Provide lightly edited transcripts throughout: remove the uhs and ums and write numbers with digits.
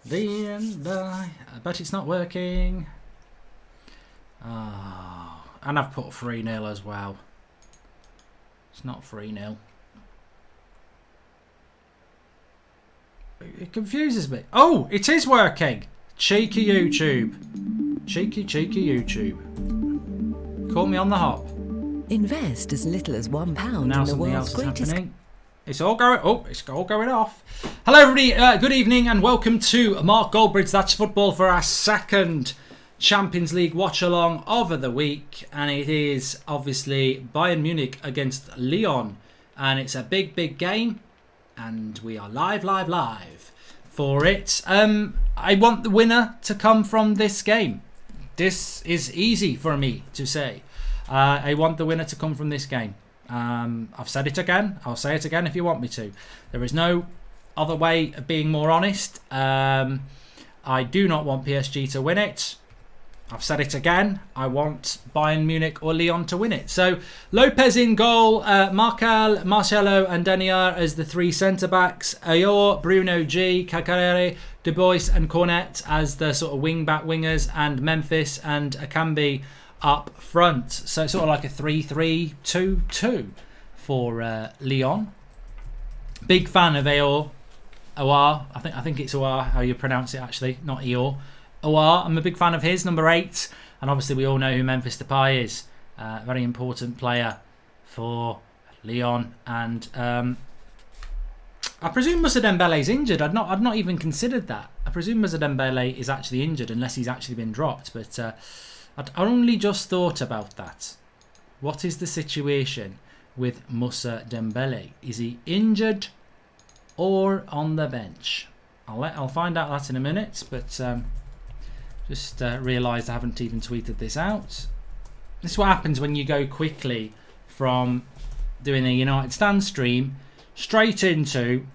I bet it's not working. Oh, and I've put 3-0 as well. It's not 3-0. It confuses me. Oh, it is working. Cheeky YouTube. Cheeky YouTube. Call me on the hop. Invest as little as £1 Now in the something world's else is greatest... happening. It's all going... Oh, it's all going off. Hello, everybody. Good evening and welcome to Mark Goldbridge. That's football for our second Champions League watch-along of the week. And it is obviously Bayern Munich against Lyon. And it's a big, big game. And we are live for it. I want the winner to come from this game. This is easy for me to say. I want the winner to come from this game. I've said it again. I'll say it again if you want me to. There is no other way of being more honest. I do not want PSG to win it. I've said it again. I want Bayern Munich or Lyon to win it. So Lopez in goal, Marcal, Marcelo and Denier as the three centre-backs. Ayor, Bruno G, Cacarere, De Bois and Cornet as the sort of wing-back wingers. And Memphis and Akambi up front. So it's sort of like a 3-3-2-2 for Lyon. Big fan of Ayor. Aouar. I think it's Aouar, how you pronounce it actually, not Eeyore. Aouar, I'm a big fan of his, number 8. And obviously we all know who Memphis Depay is. Very important player for Lyon. And I presume Moussa Dembele's injured. I'd not even considered that. I presume Moussa Dembele is actually injured unless he's actually been dropped. But I'd only just thought about that. What is the situation with Moussa Dembele? Is he injured or on the bench? I'll find out that in a minute. But just realised I haven't even tweeted this out. This is what happens when you go quickly from doing a United Stand stream straight into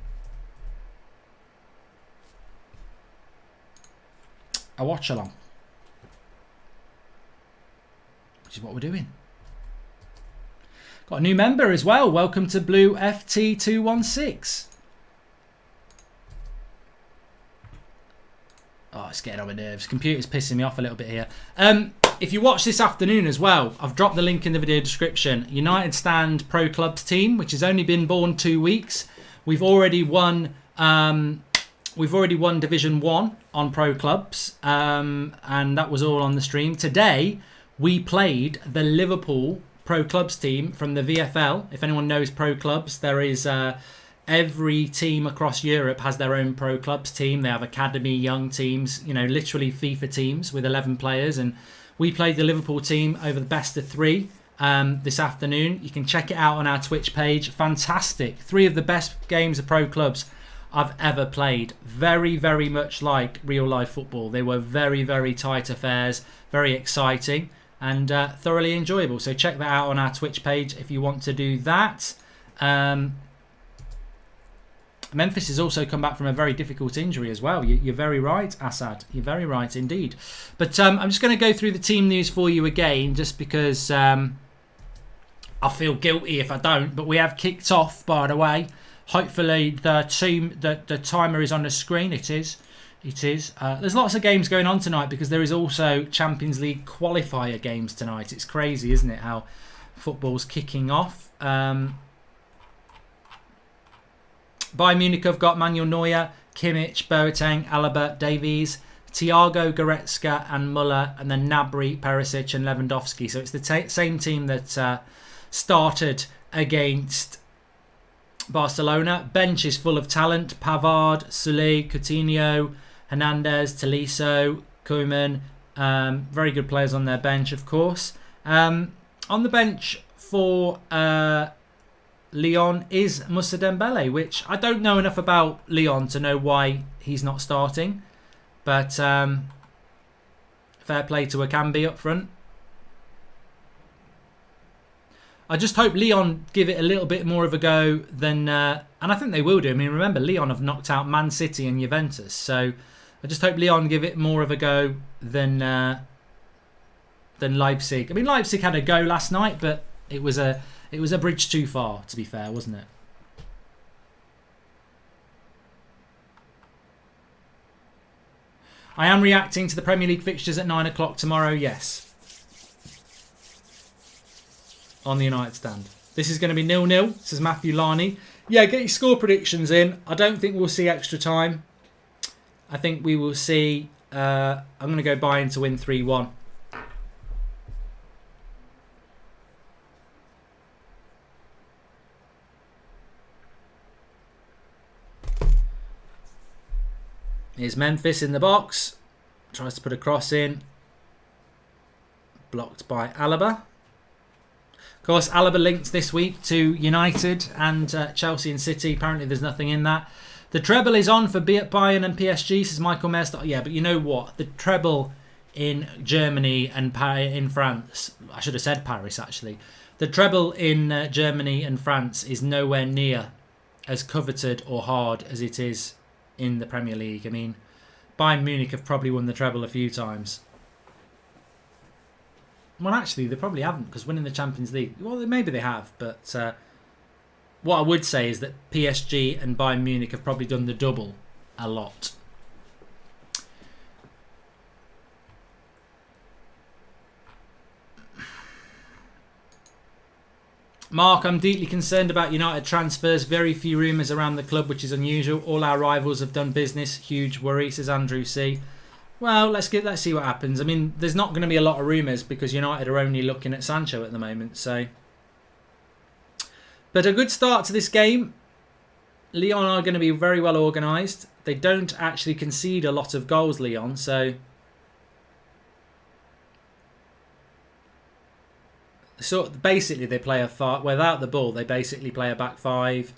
a watch along, which is what we're doing. Got a new member as well. Welcome to Blue FT216. Oh, it's getting on my nerves. Computer's pissing me off a little bit here. If you watch this afternoon as well, I've dropped the link in the video description. United Stand Pro Clubs team, which has only been born 2 weeks. We've already won. We've already won Division 1 on Pro Clubs, and that was all on the stream. Today, we played the Liverpool Pro Clubs team from the VFL. If anyone knows Pro Clubs, there is every team across Europe has their own Pro Clubs team. They have academy, young teams, you know, literally FIFA teams with 11 players. And we played the Liverpool team over the best of 3 this afternoon. You can check it out on our Twitch page. Fantastic. 3 of the best games of Pro Clubs I've ever played. Very, very much like real life football. They were very, very tight affairs, very exciting and thoroughly enjoyable. So check that out on our Twitch page if you want to do that. Memphis has also come back from a very difficult injury as well. You're very right, Assad. You're very right indeed. But I'm just going to go through the team news for you again, just because I feel guilty if I don't. But we have kicked off, by the way. Hopefully the timer is on the screen. It is. There's lots of games going on tonight because there is also Champions League qualifier games tonight. It's crazy, isn't it, how football's kicking off. Bayern Munich have got Manuel Neuer, Kimmich, Boateng, Alaba, Davies, Thiago, Goretzka and Muller, and then Gnabry, Perisic and Lewandowski. So it's the same team that started against Barcelona. Bench is full of talent. Pavard, Soulé, Coutinho, Hernandez, Tolisso, Koeman. Very good players on their bench, of course. On the bench for Lyon is Moussa Dembele, which I don't know enough about Lyon to know why he's not starting. But fair play to Akambi up front. I just hope Lyon give it a little bit more of a go than... and I think they will do. I mean, remember, Lyon have knocked out Man City and Juventus. So I just hope Lyon give it more of a go than Leipzig. I mean, Leipzig had a go last night, but it was a bridge too far, to be fair, wasn't it? I am reacting to the Premier League fixtures at 9 o'clock tomorrow, yes. On the United stand. This is going to be 0-0, says Matthew Larney. Yeah, get your score predictions in. I don't think we'll see extra time. I think we will see... I'm going to go Bayern to win 3-1. Here's Memphis in the box. Tries to put a cross in. Blocked by Alaba. Of course, Alaba linked this week to United and Chelsea and City. Apparently there's nothing in that. The treble is on for Bayern and PSG, says Michael Mestor. Yeah, but you know what? The treble in Germany and in France... I should have said Paris, actually. The treble in Germany and France is nowhere near as coveted or hard as it is in the Premier League. I mean, Bayern Munich have probably won the treble a few times. Well, actually, they probably haven't, because winning the Champions League... Well, maybe they have, but... what I would say is that PSG and Bayern Munich have probably done the double a lot. Mark, I'm deeply concerned about United transfers. Very few rumours around the club, which is unusual. All our rivals have done business. Huge worry, says Andrew C. Well, let's see what happens. I mean, there's not going to be a lot of rumours because United are only looking at Sancho at the moment. So, but a good start to this game. Lyon are going to be very well organised. They don't actually concede a lot of goals, Lyon. So, basically they play without the ball. They basically play a back five,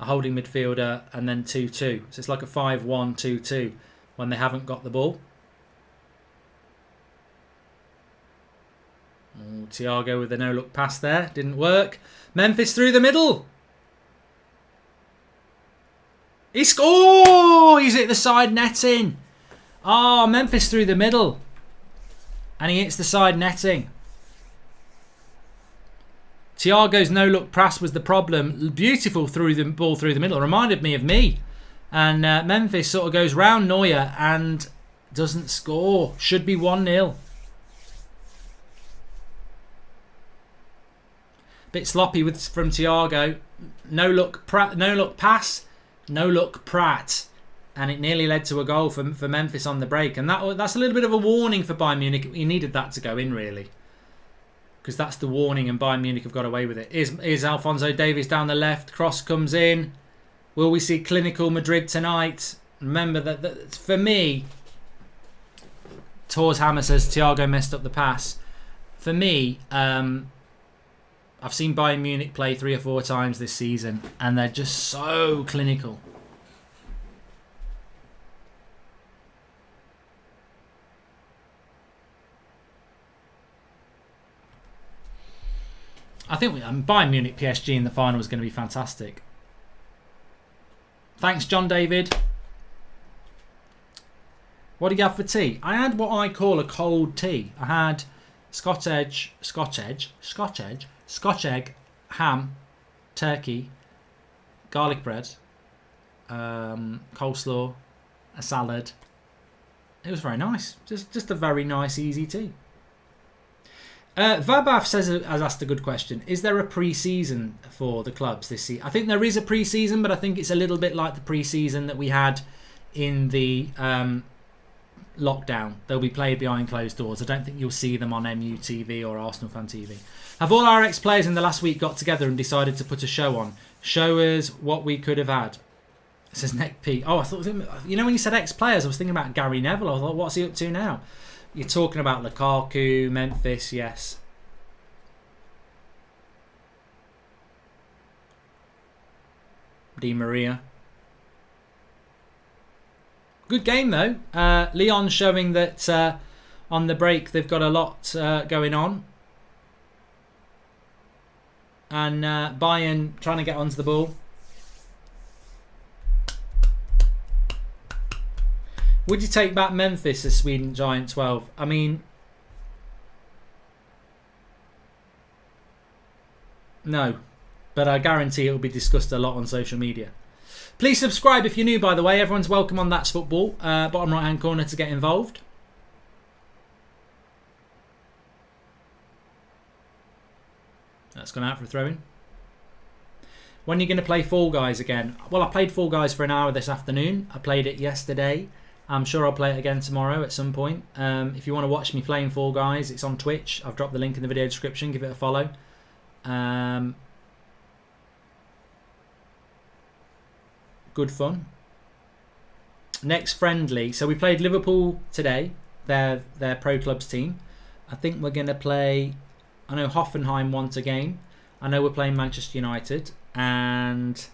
a holding midfielder, and then 2-2. So it's like a 5-1-2-2 when they haven't got the ball. Oh, Thiago with a no-look pass there. Didn't work. Memphis through the middle. He scores! He's hit the side netting. Oh, Memphis through the middle. And he hits the side netting. Thiago's no-look pass was the problem. Beautiful ball through the middle. Reminded me of me. And Memphis sort of goes round Neuer and doesn't score. Should be 1-0. Bit sloppy from Thiago. No-look pass. No-look Pratt. And it nearly led to a goal for Memphis on the break. And that's a little bit of a warning for Bayern Munich. He needed that to go in, really. Because that's the warning, and Bayern Munich have got away with it. Is Alphonso Davies down the left? Cross comes in. Will we see clinical Madrid tonight? Remember that for me, Tors Hammer says Thiago messed up the pass. For me, I've seen Bayern Munich play 3 or 4 times this season, and they're just so clinical. I think Bayern Munich PSG in the final is going to be fantastic. Thanks, John David. What do you have for tea? I had what I call a cold tea. I had Scotch egg, ham, turkey, garlic bread, coleslaw, a salad. It was very nice. Just a very nice, easy tea. Vabav has asked a good question. Is there a pre-season for the clubs this season? I think there is a pre-season, but I think it's a little bit like the pre-season that we had in the lockdown. They'll be played behind closed doors. I don't think you'll see them on MUTV or Arsenal Fan TV. Have all our ex-players in the last week got together and decided to put a show on? Show us what we could have had. It says Nick P. Oh, I thought, you know, when you said ex-players, I was thinking about Gary Neville. I thought, what's he up to now? You're talking about Lukaku, Memphis, yes. Di Maria. Good game though. Lyon showing that on the break they've got a lot going on. And Bayern trying to get onto the ball. Would you take back Memphis as Sweden Giant 12? I mean, no. But I guarantee it will be discussed a lot on social media. Please subscribe if you're new, by the way. Everyone's welcome on That's Football. Bottom right-hand corner to get involved. That's gone out for a throw-in. When are you going to play Fall Guys again? Well, I played Fall Guys for an hour this afternoon. I played it yesterday. I'm sure I'll play it again tomorrow at some point. If you want to watch me playing Fall Guys, it's on Twitch. I've dropped the link in the video description. Give it a follow. Good fun. Next friendly. So we played Liverpool today. Their pro clubs team. I think we're going to play... I know Hoffenheim won a game. I know we're playing Manchester United. And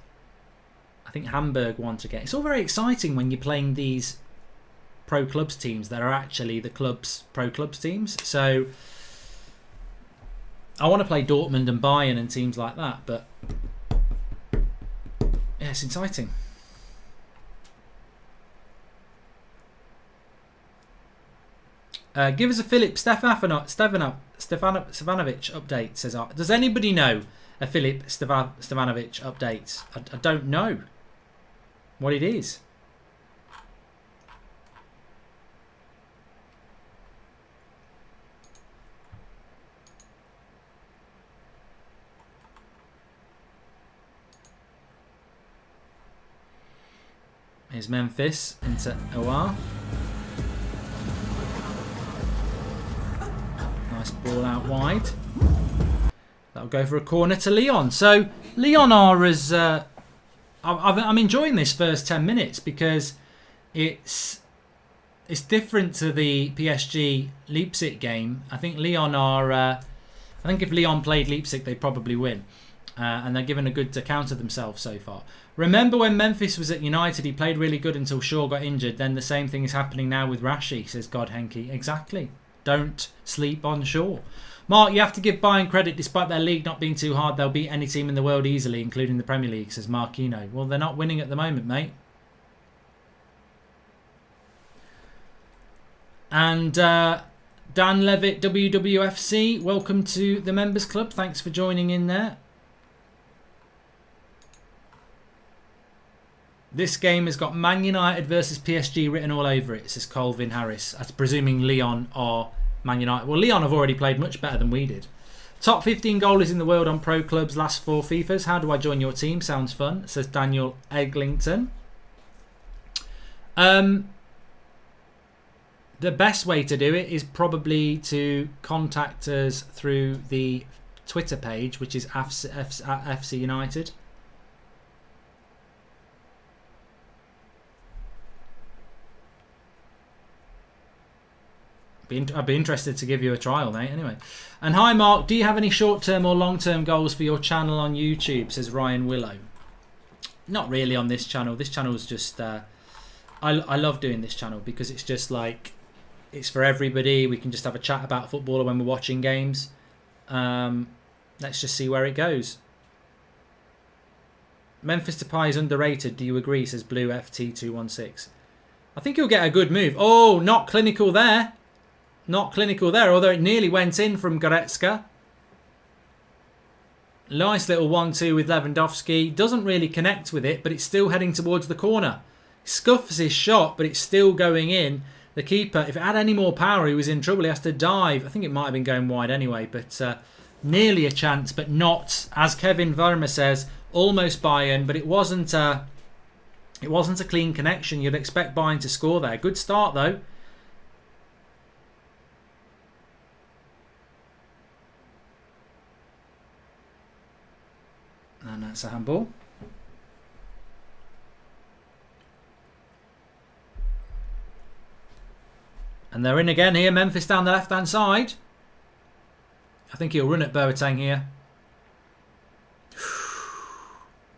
I think Hamburg won a game. It's all very exciting when you're playing these pro clubs teams that are actually the club's pro clubs teams. So I want to play Dortmund and Bayern and teams like that. But yeah, it's exciting. Give us a Philip Stefanovic update, says Art. Does anybody know a Philip Stefanovic update? I don't know what it is. Here's Memphis into OR. Nice ball out wide. That'll go for a corner to Lyon. So Lyon are as... I'm enjoying this first 10 minutes because it's different to the PSG Leipzig game. I think Lyon are... I think if Lyon played Leipzig, they'd probably win. And they're given a good account of themselves so far. Remember when Memphis was at United, he played really good until Shaw got injured. Then the same thing is happening now with Rashi, says God Henke. Exactly. Don't sleep on Shaw. Mark, you have to give Bayern credit. Despite their league not being too hard, they'll beat any team in the world easily, including the Premier League, says Marquino. Well, they're not winning at the moment, mate. And Dan Levitt, WWFC, welcome to the Members Club. Thanks for joining in there. This game has got Man United versus PSG written all over it, says Colvin Harris. That's presuming Lyon are Man United. Well, Lyon have already played much better than we did. Top 15 goalies in the world on pro clubs, last 4 FIFAs. How do I join your team? Sounds fun, says Daniel Eglinton. The best way to do it is probably to contact us through the Twitter page, which is FC United. I'd be interested to give you a trial, mate. Anyway. And hi, Mark. Do you have any short-term or long-term goals for your channel on YouTube? Says Ryan Willow. Not really on this channel. This channel is just... I love doing this channel because it's just like... It's for everybody. We can just have a chat about football when we're watching games. Let's just see where it goes. Memphis Depay is underrated. Do you agree? Says Blue FT216. I think he'll get a good move. Oh, not clinical there. Not clinical there, although it nearly went in from Goretzka. Nice little 1-2 with Lewandowski. Doesn't really connect with it, but it's still heading towards the corner. Scuffs his shot, but it's still going in. The keeper, if it had any more power, he was in trouble. He has to dive. I think it might have been going wide anyway, but nearly a chance, but not, as Kevin Verma says, almost Bayern, but it wasn't a clean connection. You'd expect Bayern to score there. Good start, though. And that's a handball. And they're in again here. Memphis down the left-hand side. I think he'll run at Boateng here.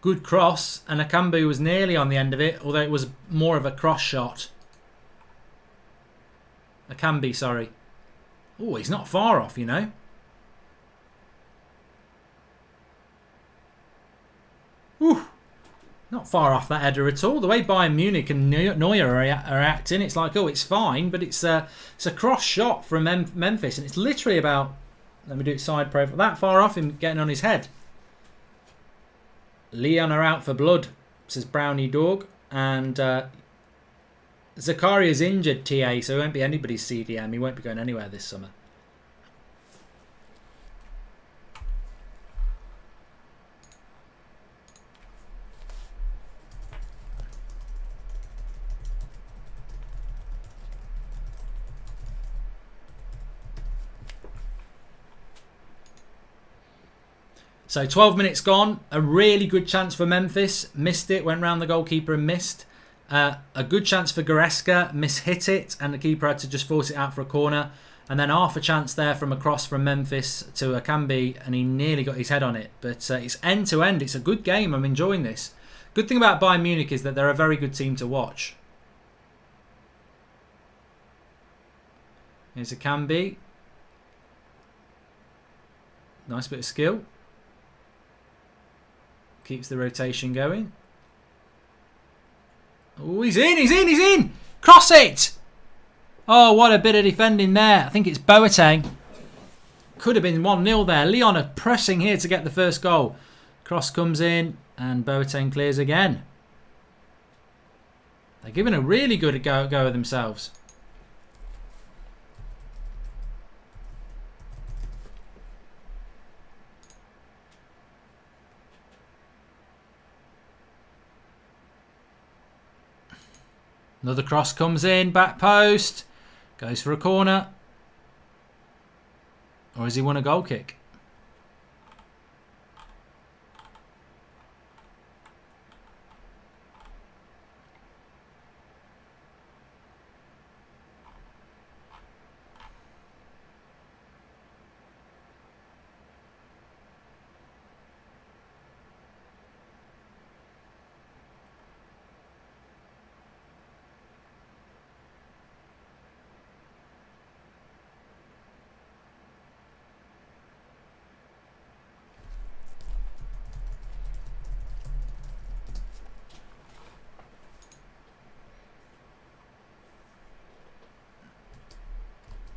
Good cross. And Akambu was nearly on the end of it, although it was more of a cross shot. Akambi, sorry. Oh, he's not far off, you know. Whew. Not far off that header at all. The way Bayern Munich and Neuer are acting, it's like, oh, it's fine, but it's a cross shot from Memphis, and it's literally about, let me do it side profile, that far off him getting on his head. Lyon are out for blood. says Brownie Dog. And Zakaria's injured, TA, so he won't be anybody's CDM. He won't be going anywhere this summer. So 12 minutes gone. A really good chance for Memphis. Missed it. Went round the goalkeeper and missed. A good chance for Goretzka. Mishit it. And the keeper had to just force it out for a corner. And then half a chance there from a cross from Memphis to Akambi. And he nearly got his head on it. But it's end to end. It's a good game. I'm enjoying this. Good thing about Bayern Munich is that they're a very good team to watch. Here's Akambi. Nice bit of skill. Keeps the rotation going. Oh, he's in, he's in, he's in! Cross it! Oh, what a bit of defending there. I think it's Boateng. Could have been 1-0 there. Lyon are pressing here to get the first goal. Cross comes in and Boateng clears again. They're giving a really good go of themselves. Another cross comes in, back post, goes for a corner. Or has he won a goal kick?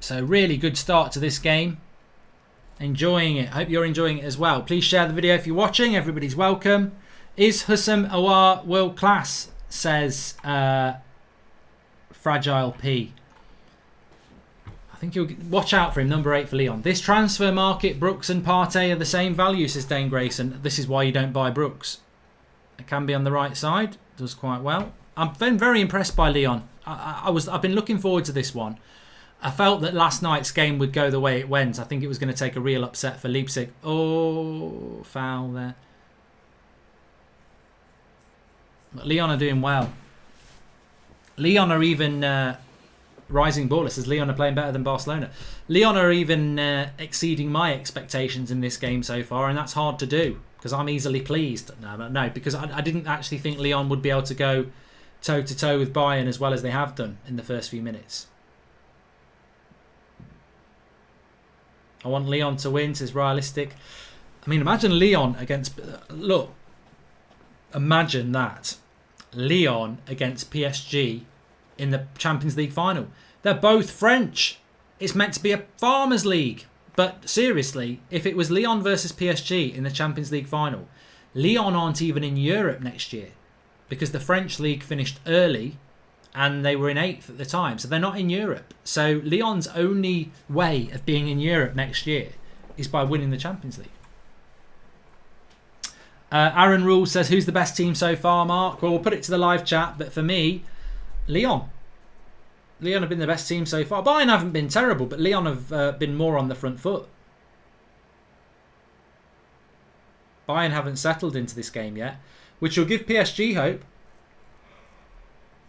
So really good start to this game. Enjoying it. Hope you're enjoying it as well. Please share the video if you're watching. Everybody's welcome. Is Hussam Awar world class? Says Fragile P. I think you'll watch out for him. Number 8 for Lyon. This transfer market, Brooks and Partey are the same value, says Dane Grayson. This is why you don't buy Brooks. It can be on the right side. Does quite well. I've been very impressed by Lyon. I've been looking forward to this one. I felt that last night's game would go the way it went. I think it was going to take a real upset for Leipzig. Oh, foul there. But Lyon are doing well. Lyon are even rising baller. Says Lyon are playing better than Barcelona. Lyon are even exceeding my expectations in this game so far, and that's hard to do because I'm easily pleased. No, because I didn't actually think Lyon would be able to go toe-to-toe with Bayern as well as they have done in the first few minutes. I want Lyon to win, says Realistic. I mean, imagine Lyon against... Look, imagine that. Lyon against PSG in the Champions League final. They're both French. It's meant to be a Farmers League. But seriously, if it was Lyon versus PSG in the Champions League final, Lyon aren't even in Europe next year because the French league finished early and they were in 8th at the time, so they're not in Europe. So Lyon's only way of being in Europe next year is by winning the Champions League. Aaron Rule says, who's the best team so far, Mark? Well, we'll put it to the live chat, but for me, Lyon. Lyon have been the best team so far. Bayern haven't been terrible, but Lyon have been more on the front foot. Bayern haven't settled into this game yet, which will give PSG hope.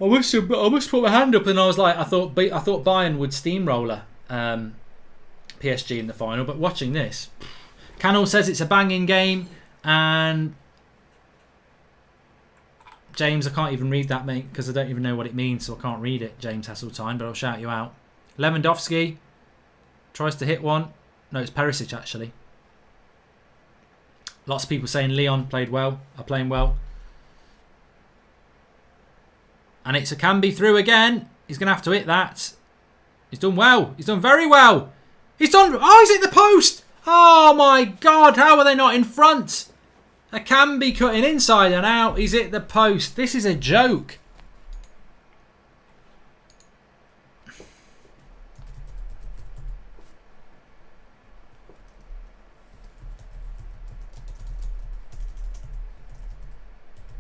I must put my hand up, and I was like, I thought Bayern would steamroller PSG in the final, but watching this, Canal says it's a banging game, and James, I can't even read that, mate, because I don't even know what it means, so I can't read it, James Hasseltine, but I'll shout you out. Lewandowski tries to hit one. No, it's Perisic, actually. Lots of people saying Lyon played well, are playing well. And it's Akambi through again. He's going to have to hit that. He's done well. He's done very well. He's hit the post. Oh my God, how are they not in front? Gnabry cutting inside and out. He's hit the post. This is a joke.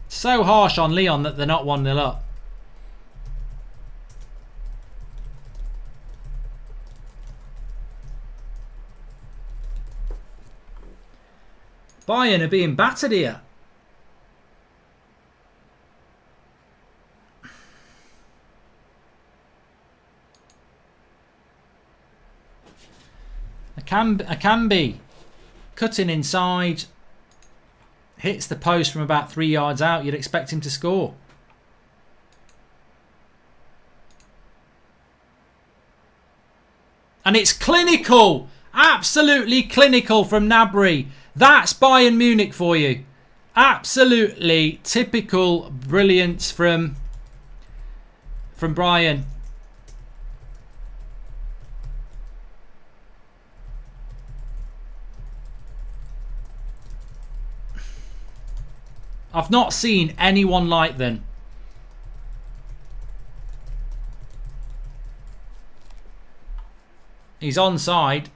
So harsh on Lyon that they're not 1-0 up. Bayern are being battered here. Gnabry cutting inside. Hits the post from about 3 yards out. You'd expect him to score. And it's clinical. Absolutely clinical from Gnabry. That's Bayern Munich for you. Absolutely typical brilliance from Brian. I've not seen anyone like them. He's onside.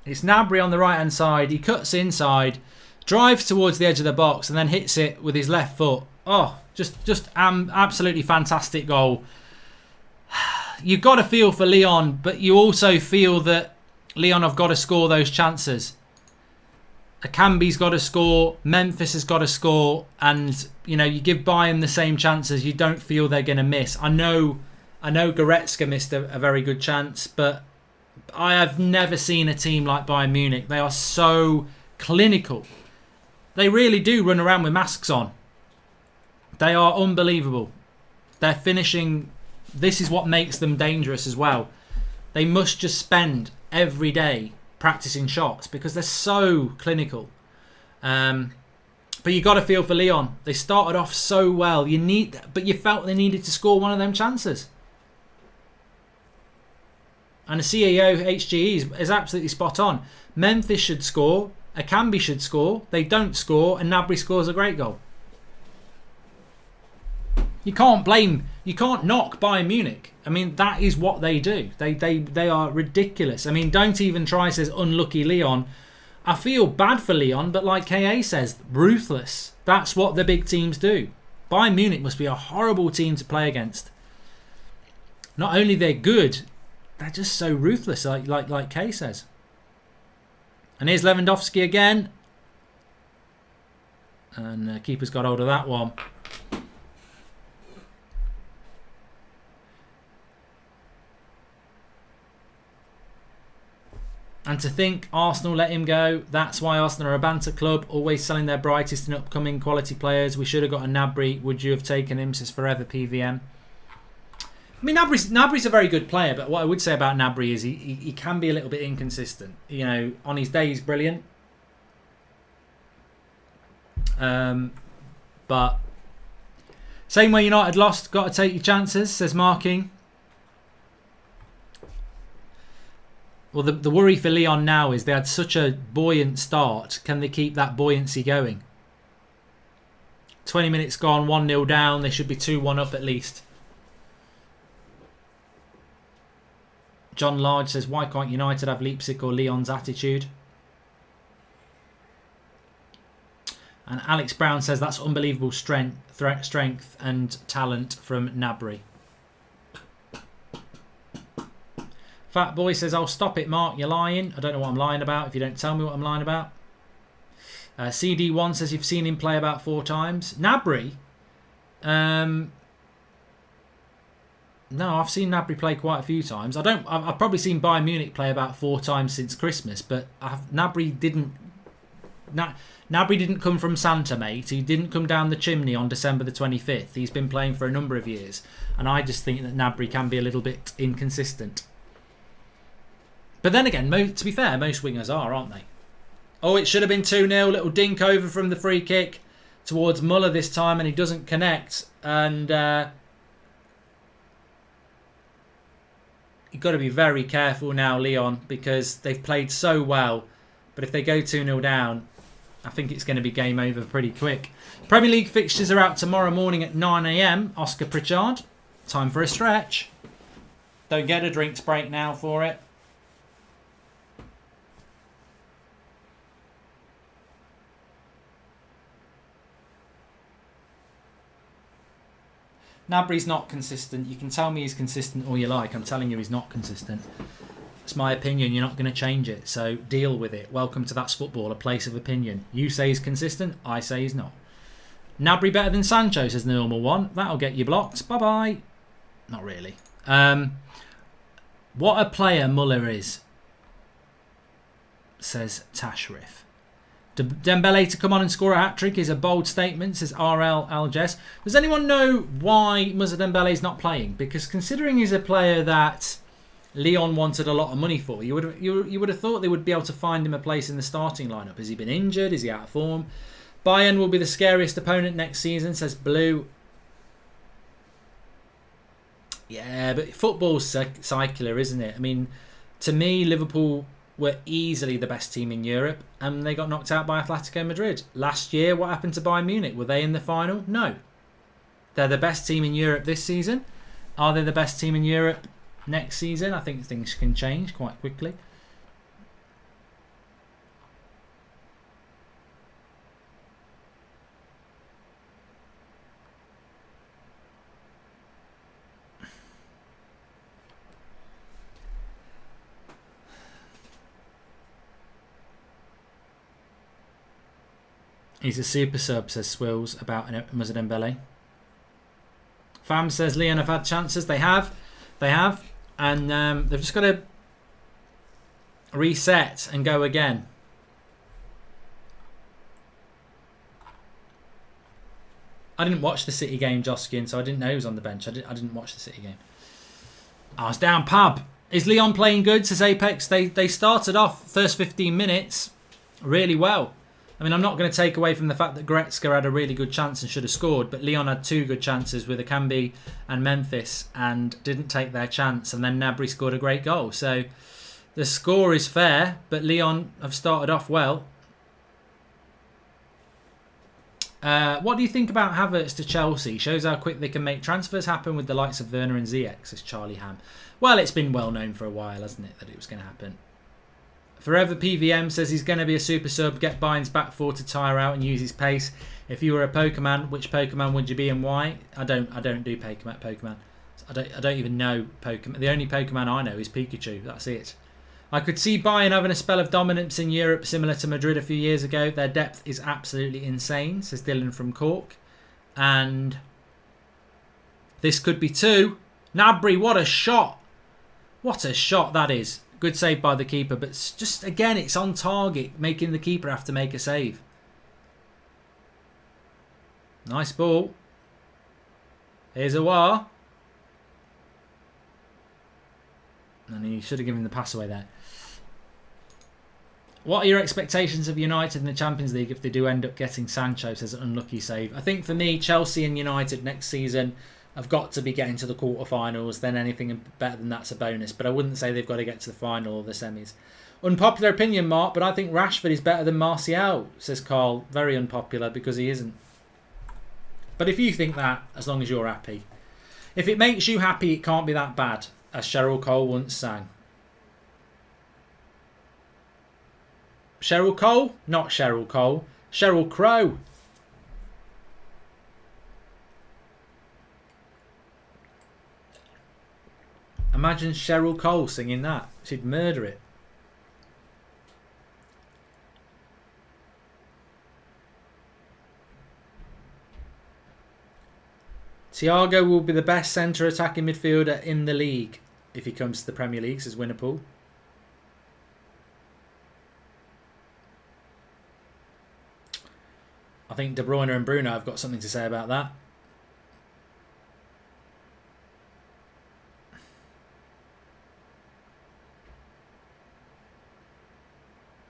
It's Gnabry on the right hand side. He cuts inside, drives towards the edge of the box and then hits it with his left foot. Oh, just absolutely fantastic goal. You've got to feel for Lyon, but you also feel that Lyon have got to score those chances. Akambi's got to score, Memphis has got to score, and you know, you give Bayern the same chances, you don't feel they're going to miss. I know Goretzka missed a very good chance, but I have never seen a team like Bayern Munich. They are so clinical. They really do run around with masks on. They are unbelievable. They're finishing. This is what makes them dangerous as well. They must just spend every day practicing shots because they're so clinical. But you got to feel for Lyon. They started off so well. But you felt they needed to score one of them chances. And the CEO HGE is absolutely spot on. Memphis should score. Akambi should score. They don't score, and Gnabry scores a great goal. You can't knock Bayern Munich. I mean, that is what they do. They are ridiculous. I mean, don't even try, says unlucky Lyon. I feel bad for Lyon, but like KA says, ruthless. That's what the big teams do. Bayern Munich must be a horrible team to play against. Not only they're good, they're just so ruthless, like Kay says. And here's Lewandowski again. And the keeper's got hold of that one. And to think Arsenal let him go. That's why Arsenal are a banter club, always selling their brightest and upcoming quality players. We should have got a Gnabry. Would you have taken him? Says Forever PVM. I mean, Gnabry's a very good player, but what I would say about Gnabry is he can be a little bit inconsistent. You know, on his day he's brilliant. But same way United lost, got to take your chances, says Marking. Well, the worry for Lyon now is they had such a buoyant start. Can they keep that buoyancy going? 20 minutes gone, 1-0 down. They should be 2-1 up at least. John Large says, why can't United have Leipzig or Lyon's attitude? And Alex Brown says, that's unbelievable strength and talent from Gnabry. Fat Boy says, I'll stop it, Mark, you're lying. I don't know what I'm lying about if you don't tell me what I'm lying about. CD1 says, you've seen him play about 4 times. Gnabry? No, I've seen Gnabry play quite a few times. I've probably seen Bayern Munich play about 4 times since Christmas, but Gnabry didn't come from Santa, mate. He didn't come down the chimney on December the 25th. He's been playing for a number of years, and I just think that Gnabry can be a little bit inconsistent. But then again, to be fair, most wingers are, aren't they? Oh, it should have been 2-0. Little dink over from the free kick towards Muller this time, and he doesn't connect. And you've got to be very careful now, Lyon, because they've played so well. But if they go 2-0 down, I think it's going to be game over pretty quick. Premier League fixtures are out tomorrow morning at 9 a.m. Oscar Pritchard. Time for a stretch. Don't get a drinks break now for it. Gnabry's not consistent. You can tell me he's consistent all you like. I'm telling you he's not consistent. It's my opinion. You're not going to change it. So deal with it. Welcome to That's Football, a place of opinion. You say he's consistent. I say he's not. Gnabry better than Sancho, says the normal one. That'll get you blocked. Bye-bye. Not really. What a player Muller is, says Tashrif. Dembele to come on and score a hat-trick is a bold statement, says RL Alges. Does anyone know why Moussa Dembele is not playing? Because considering he's a player that Lyon wanted a lot of money for, you would have thought they would be able to find him a place in the starting lineup. Has he been injured? Is he out of form? Bayern will be the scariest opponent next season, says Blue. Yeah, but football's circular, isn't it? I mean, to me, Liverpool were easily the best team in Europe and they got knocked out by Atletico Madrid. Last year, what happened to Bayern Munich? Were they in the final? No. They're the best team in Europe this season. Are they the best team in Europe next season? I think things can change quite quickly. He's a super sub, says Swills about Moussa Dembele. Fam says Lyon have had chances. They have. And they've just got to reset and go again. I didn't watch the City game, Joskin, so I didn't know he was on the bench. I didn't watch the City game. I was down pub. Is Lyon playing good, says Apex? They started off first 15 minutes really well. I mean, I'm not going to take away from the fact that Goretzka had a really good chance and should have scored, but Lyon had two good chances with Akanji and Memphis and didn't take their chance, and then Gnabry scored a great goal. So the score is fair, but Lyon have started off well. What do you think about Havertz to Chelsea? Shows how quick they can make transfers happen with the likes of Werner and Ziyech, says Charlie Ham. Well, it's been well known for a while, hasn't it, that it was going to happen. Forever PVM says he's going to be a super sub, get Bayern's back four to tire out and use his pace. If you were a Pokemon, which Pokemon would you be and why? I don't do Pokemon. I don't even know Pokemon. The only Pokemon I know is Pikachu. That's it. I could see Bayern having a spell of dominance in Europe similar to Madrid a few years ago. Their depth is absolutely insane, says Dylan from Cork. And this could be two. Gnabry, what a shot. What a shot that is. Good save by the keeper, but just, again, it's on target, making the keeper have to make a save. Nice ball. Here's Aouar. And he should have given the pass away there. What are your expectations of United in the Champions League if they do end up getting Sancho, says an unlucky save? I think for me, Chelsea and United next season have got to be getting to the quarterfinals. Then anything better than that's a bonus. But I wouldn't say they've got to get to the final or the semis. Unpopular opinion, Mark, but I think Rashford is better than Martial, says Carl. Very unpopular because he isn't. But if you think that, as long as you're happy. If it makes you happy, it can't be that bad, as Cheryl Cole once sang. Cheryl Cole? Not Cheryl Cole. Cheryl Crow. Imagine Cheryl Cole singing that. She'd murder it. Thiago will be the best centre attacking midfielder in the league if he comes to the Premier League, says Winnerpool. I think De Bruyne and Bruno have got something to say about that.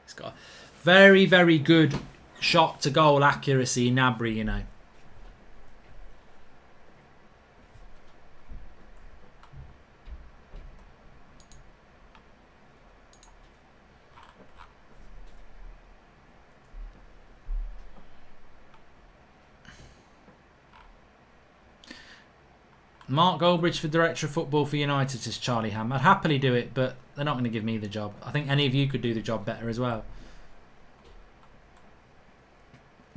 He's got a very, very good shot to goal accuracy, Gnabry, you know. Mark Goldbridge for Director of Football for United, says Charlie Ham. I'd happily do it, but they're not going to give me the job. I think any of you could do the job better as well.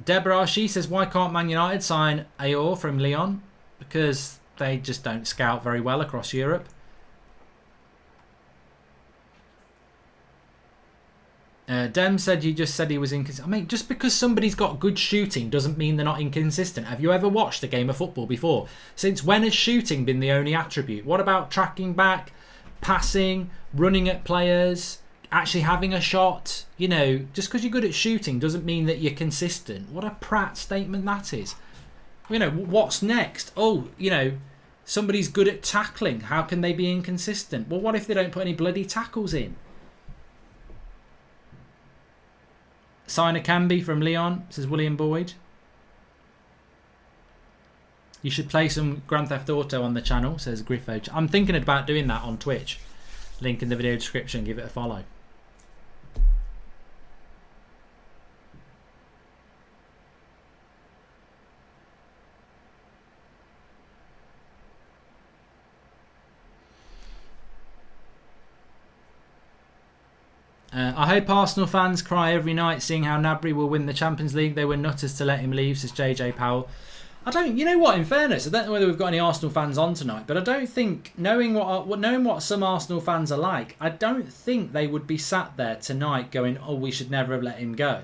Deborah, she says, why can't Man United sign Ayor from Lyon? Because they just don't scout very well across Europe. Dem said you just said he was inconsistent. I mean, just because somebody's got good shooting doesn't mean they're not inconsistent. Have you ever watched a game of football before? Since when has shooting been the only attribute? What about tracking back, passing, running at players, actually having a shot? You know, just because you're good at shooting doesn't mean that you're consistent. What a prat statement that is. You know, what's next? Oh, you know, somebody's good at tackling. How can they be inconsistent? Well, what if they don't put any bloody tackles in? Sign a Canby from Lyon, says William Boyd. You should play some Grand Theft Auto on the channel, says Griffo. I'm thinking about doing that on Twitch. Link in the video description, give it a follow. I hope Arsenal fans cry every night seeing how Gnabry will win the Champions League. They were nutters to let him leave, says JJ Powell. You know what, in fairness, I don't know whether we've got any Arsenal fans on tonight, but I don't think, knowing what some Arsenal fans are like, I don't think they would be sat there tonight going, oh, we should never have let him go.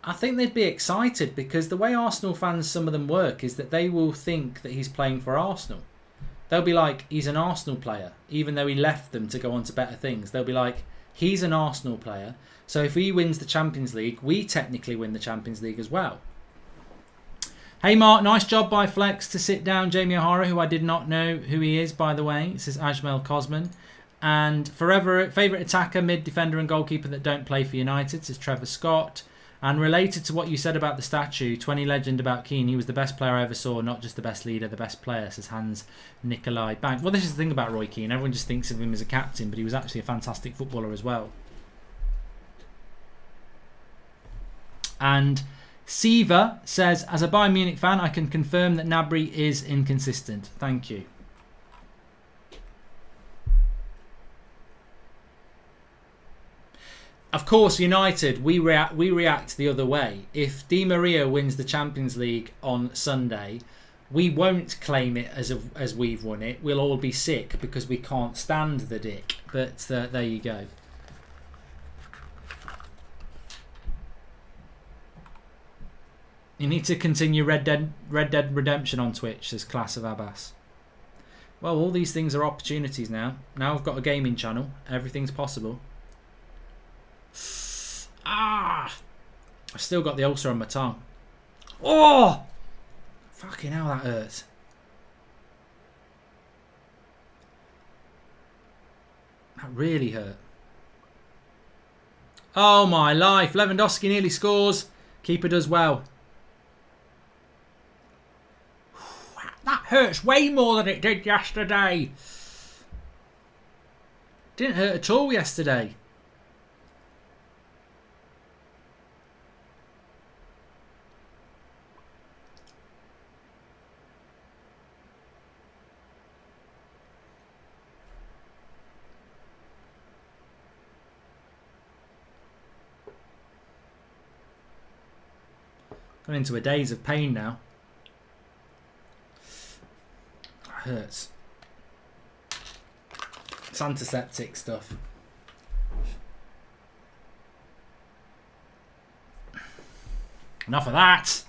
I think they'd be excited because the way Arsenal fans, some of them work, is that they will think that he's playing for Arsenal. They'll be like, he's an Arsenal player, even though he left them to go on to better things. They'll be like, he's an Arsenal player, so if he wins the Champions League, we technically win the Champions League as well. Hey Mark, nice job by Flex to sit down Jamie O'Hara, who I did not know who he is, by the way. This is Ajmel Cosman. And forever favourite attacker, mid defender and goalkeeper that don't play for United, says Trevor Scott. And related to what you said about the statue, 20 legend about Keane, he was the best player I ever saw, not just the best leader, the best player, says Hans Nikolai Bank. Well, this is the thing about Roy Keane. Everyone just thinks of him as a captain, but he was actually a fantastic footballer as well. And Siva says, as a Bayern Munich fan, I can confirm that Gnabry is inconsistent. Thank you. Of course, United, we react the other way. If Di Maria wins the Champions League on Sunday, we won't claim it as we've won it. We'll all be sick because we can't stand the dick. But there you go. You need to continue Red Dead Redemption on Twitch, says Class of Abbas. Well, all these things are opportunities now. Now I've got a gaming channel. Everything's possible. Ah! I've still got the ulcer on my tongue. Oh! Fucking hell, that hurts. That really hurt. Oh my life. Lewandowski nearly scores. Keeper does well. That hurts way more than it did yesterday. Didn't hurt at all yesterday. Gone into a daze of pain now. Hurts. It's antiseptic stuff. Enough of that.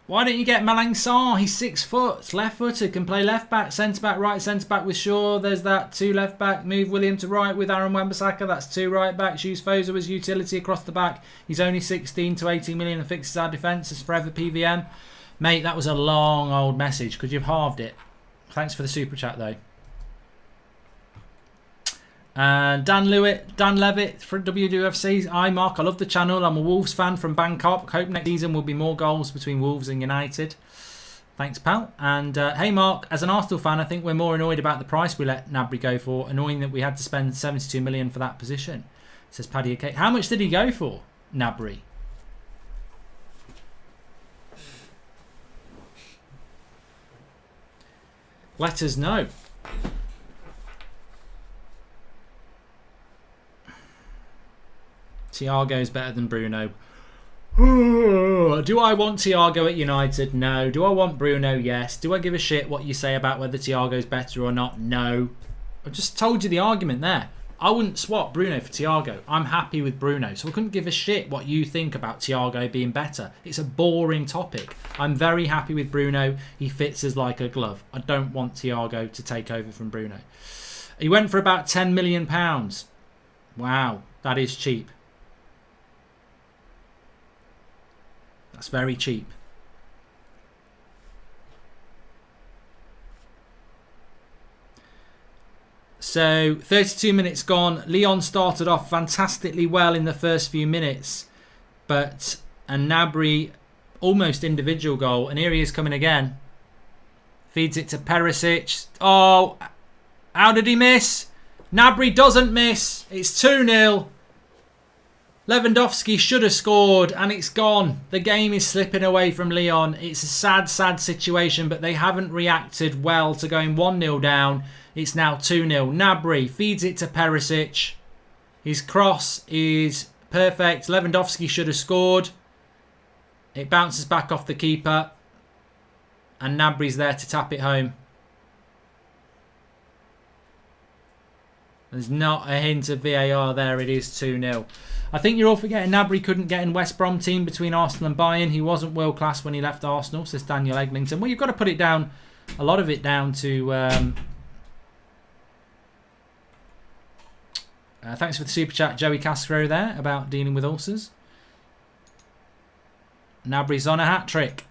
Why don't you get Malang Sarr? He's 6 foot, left-footed, can play left-back, centre-back, right centre-back with Shaw. There's that 2 left-back. Move William to right with Aaron Wan-Bissaka. That's 2 right-backs. Use Fosa as utility across the back. He's only 16 to 18 million and fixes our defence. It's forever PVM. Mate, that was a long old message. Could you have halved it? Thanks for the super chat though. Dan Levitt for WWFC. Hi Mark, I love the channel. I'm a Wolves fan from Bangkok. Hope next season will be more goals between Wolves and United. Thanks, pal. And hey Mark, as an Arsenal fan, I think we're more annoyed about the price we let Gnabry go for. Annoying that we had to spend 72 million for that position, says Paddy OK. How much did he go for, Gnabry? Let us know. Thiago's better than Bruno. Do I want Thiago at United? No. Do I want Bruno? Yes. Do I give a shit what you say about whether Thiago's better or not? No. I just told you the argument there. I wouldn't swap Bruno for Thiago. I'm happy with Bruno, so I couldn't give a shit what you think about Thiago being better. It's a boring topic. I'm very happy with Bruno. He fits us like a glove. I don't want Thiago to take over from Bruno. He went for about £10 million. Wow, that is cheap. That's very cheap. So 32 minutes gone. Lyon started off fantastically well in the first few minutes, but Gnabry almost individual goal, and here he is coming again. Feeds it to Perisic. Oh, how did he miss? Gnabry doesn't miss. It's 2-0. Lewandowski should have scored, and it's gone. The game is slipping away from Lyon. It's a sad, sad situation, but they haven't reacted well to going 1-0 down. It's now 2-0. Gnabry feeds it to Perisic. His cross is perfect. Lewandowski should have scored. It bounces back off the keeper, and Gnabry's there to tap it home. There's not a hint of VAR there. It is 2-0. I think you're all forgetting Gnabry couldn't get in West Brom team between Arsenal and Bayern. He wasn't world class when he left Arsenal, says Daniel Eglinton. Well, you've got to put it down, a lot of it down to... thanks for the super chat, Joey Castro, there, about dealing with ulcers. Gnabry's on a hat-trick.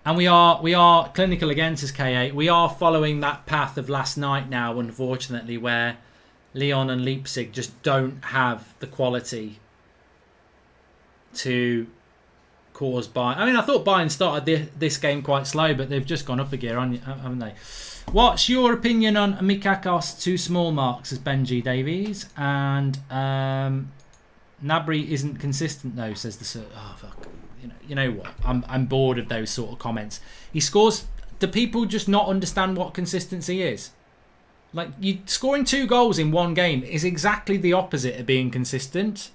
And we are clinical again, says K8. We are following that path of last night now, unfortunately, where Lyon and Leipzig just don't have the quality to cause Bayern. I mean, I thought Bayern started this game quite slow, but they've just gone up a gear, haven't they? What's your opinion on Mikakos too small, Mark, says Benji Davies. And Gnabry isn't consistent, though, says the... Oh, fuck. You know what? I'm bored of those sort of comments. He scores. Do people just not understand what consistency is? Like, you scoring 2 goals in one game is exactly the opposite of being consistent.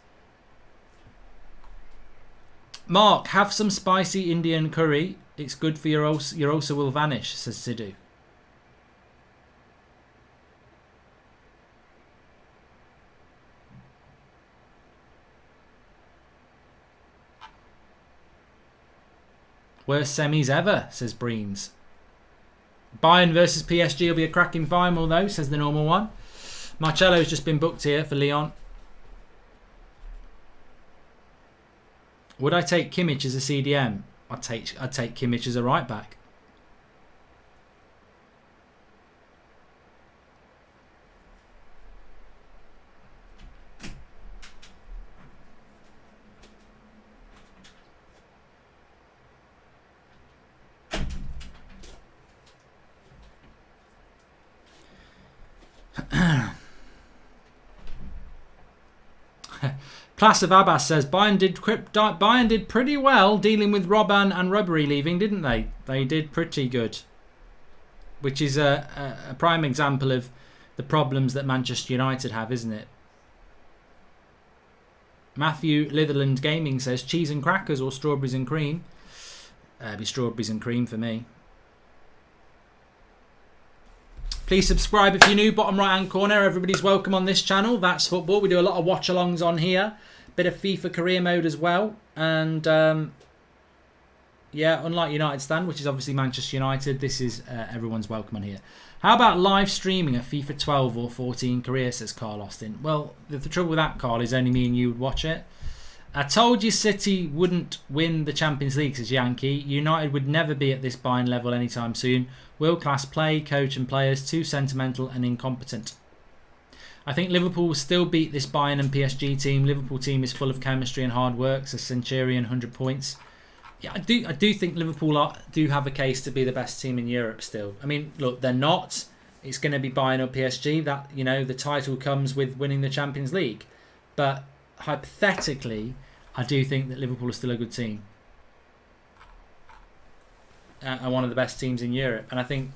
Mark, have some spicy Indian curry. It's good for your ulcer will vanish, says Sidhu. Worst semis ever, says Breens. Bayern versus PSG will be a cracking final, though, says the normal one. Marcelo's just been booked here for Lyon. Would I take Kimmich as a CDM? I'd take Kimmich as a right back. Class of Abbas says Bayern did pretty well dealing with Robben and Rubbery leaving, didn't they? They did pretty good, which is a prime example of the problems that Manchester United have, isn't it? Matthew Litherland Gaming says cheese and crackers or strawberries and cream. Be strawberries and cream for me. Please subscribe if you're new. Bottom right hand corner. Everybody's welcome on this channel. That's football. We do a lot of watch alongs on here. Bit of FIFA career mode as well. And yeah, unlike United Stand, which is obviously Manchester United, this is everyone's welcome on here. How about live streaming a FIFA 12 or 14 career, says Carl Austin. Well, the trouble with that, Carl, is only me and you would watch it. I told you City wouldn't win the Champions League, says Yankee. United would never be at this Bayern level anytime soon. World-class play, coach and players, too sentimental and incompetent. I think Liverpool will still beat this Bayern and PSG team. Liverpool team is full of chemistry and hard work, says Centurion, 100 points. Yeah, I do think Liverpool do have a case to be the best team in Europe still. I mean, look, they're not. It's going to be Bayern or PSG. That, you know, the title comes with winning the Champions League. But hypothetically, I do think that Liverpool are still a good team. And one of the best teams in Europe. And I think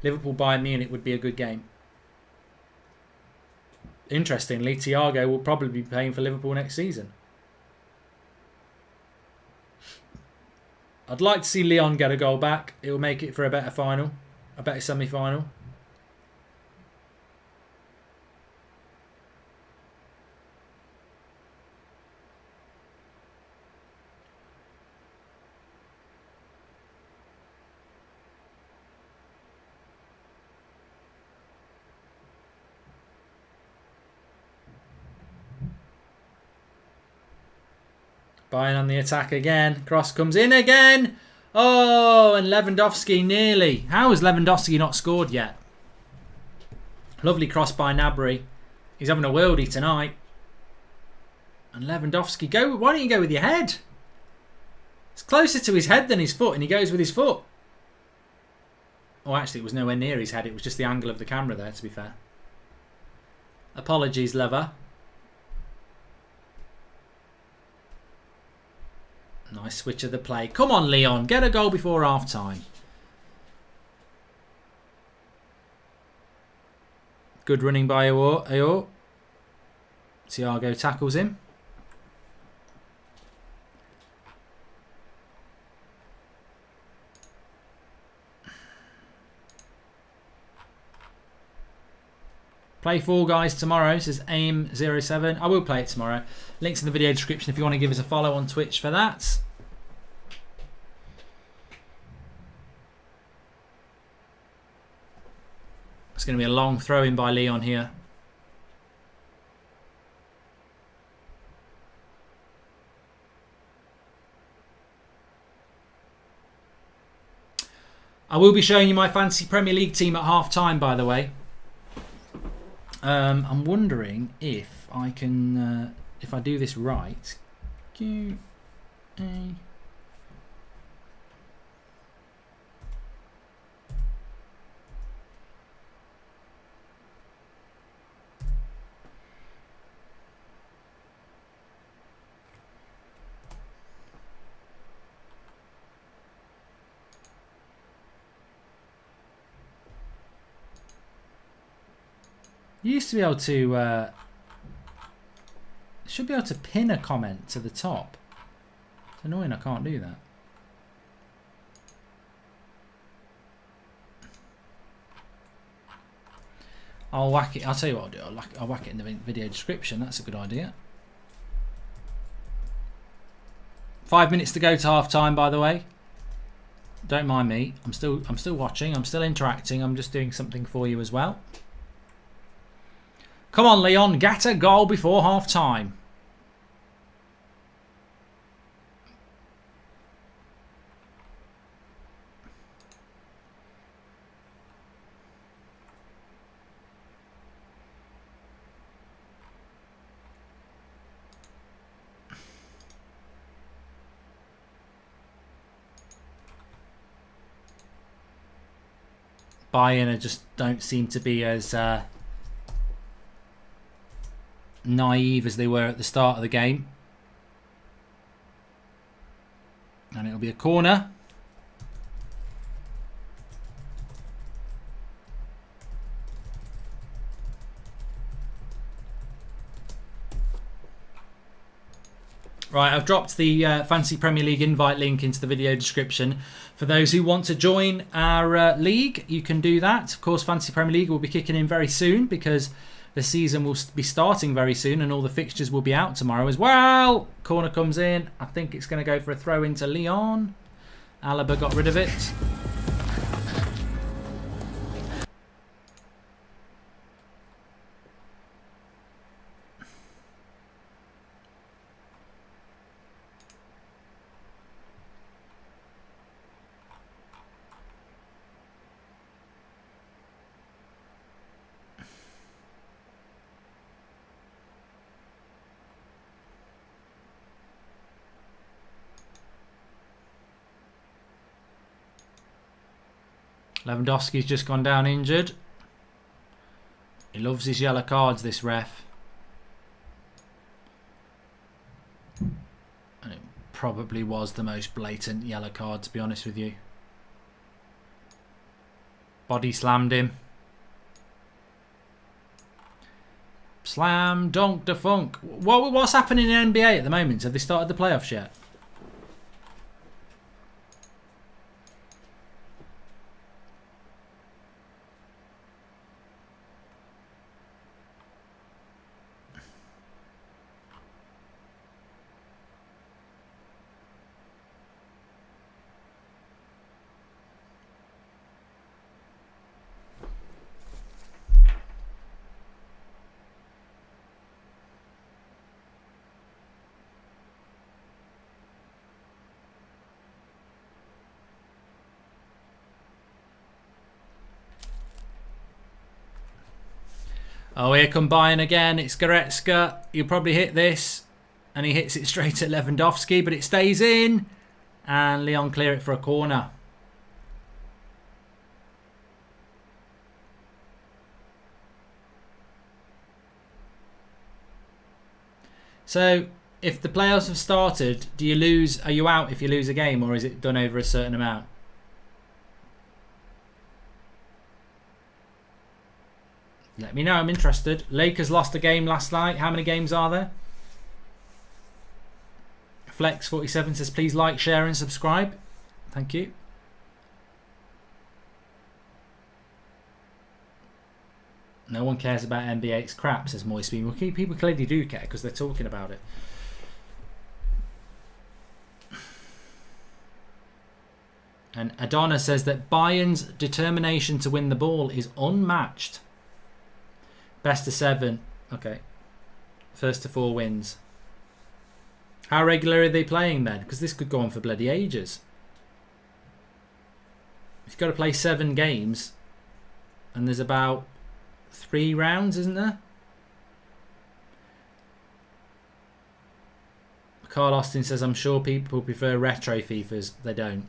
Liverpool Bayern Munich would be a good game. Interestingly, Thiago will probably be playing for Liverpool next season. I'd like to see Lyon get a goal back. It will make it for a better final, a better semi-final. Bayern on the attack again. Cross comes in again. Oh, and Lewandowski nearly. How has Lewandowski not scored yet? Lovely cross by Gnabry. He's having a worldie tonight. And Lewandowski, go. Why don't you go with your head? It's closer to his head than his foot, and he goes with his foot. Oh, actually, it was nowhere near his head. It was just the angle of the camera there, to be fair. Apologies, Lever. Nice switch of the play. Come on, Lyon. Get a goal before half-time. Good running by Ayor. Thiago tackles him. Play Fall Guys tomorrow, says AIM07. I will play it tomorrow. Links in the video description if you want to give us a follow on Twitch for that. It's going to be a long throw-in by Lyon here. I will be showing you my fantasy Premier League team at half-time, by the way. I'm wondering if I can, if I do this right. QA. You used to be able to, should be able to pin a comment to the top. It's annoying I can't do that. I'll whack it, I'll tell you what I'll do, I'll whack it in the video description, that's a good idea. 5 minutes to go to half time, by the way. Don't mind me, I'm still watching, I'm still interacting, I'm just doing something for you as well. Come on, Lyon, get a goal before half time. Bayern just don't seem to be as naive as they were at the start of the game. And it'll be a corner. Right, I've dropped the Fantasy Premier League invite link into the video description. For those who want to join our league, you can do that. Of course, Fantasy Premier League will be kicking in very soon because the season will be starting very soon and all the fixtures will be out tomorrow as well. Corner comes in. I think it's going to go for a throw into Lyon. Alaba got rid of it. Lewandowski's just gone down injured. He loves his yellow cards, this ref. Right, 've dropped the Fantasy Premier League invite link into the video description. For those who want to join our league, you can do that. Of course, Fantasy Premier League will be kicking in very soon because the season will be starting very soon and all the fixtures will be out tomorrow as well. Corner comes in. I think it's going to go for a throw into Lyon. Alaba got rid of it. probably was the most blatant yellow card, to be honest with you. Body slammed him. Slam, dunk, defunk. What's happening in NBA at the moment? Have they started the playoffs yet? Oh, here come Bayern again. It's Goretzka. He'll probably hit this. And he hits it straight at Lewandowski, but it stays in. And Lyon clear it for a corner. So, if the playoffs have started, do you lose? Are you out if you lose a game, or is it done over a certain amount? Let me know, I'm interested. Lakers lost a game last night. How many games are there? Flex47 says, please like, share and subscribe. Thank you. No one cares about NBA. It's crap, says Moist Beam. Well, people clearly do care because they're talking about it. And Adonna says that Bayern's determination to win the ball is unmatched. Best of 7. Okay. First to 4 wins. How regular are they playing then? Because this could go on for bloody ages. You've got to play 7 games. And there's about 3 rounds, isn't there? Carl Austin says, I'm sure people prefer retro FIFAs. They don't.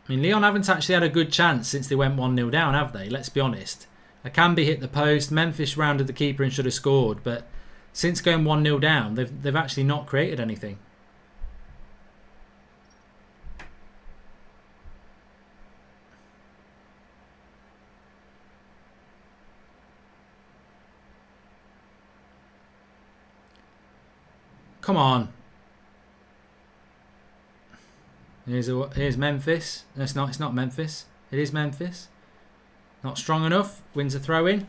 I mean, Lyon haven't actually had a good chance since they went 1-0 down, have they? Let's be honest. Akambi hit the post. Memphis rounded the keeper and should have scored. But since going 1-0 down, they've actually not created anything. Come on. Here's Memphis. No, it's not Memphis. It is Memphis. Not strong enough. Wins a throw-in.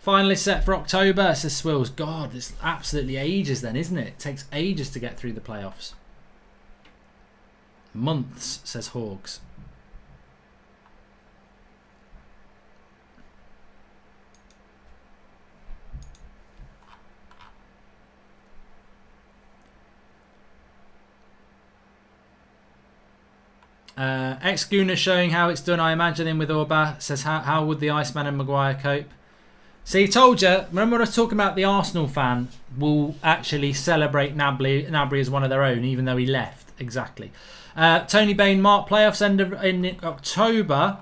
Finally set for October, says Swills. God, it's absolutely ages then, isn't it? It takes ages to get through the playoffs. Months, says Hogs. Ex-Gooner showing how it's done. I imagine him with Orba. Says, how would the Iceman and Maguire cope? See, told you. Remember when I was talking about the Arsenal fan will actually celebrate Gnabry as one of their own, even though he left. Exactly. Tony Bain, Mark, playoffs end in October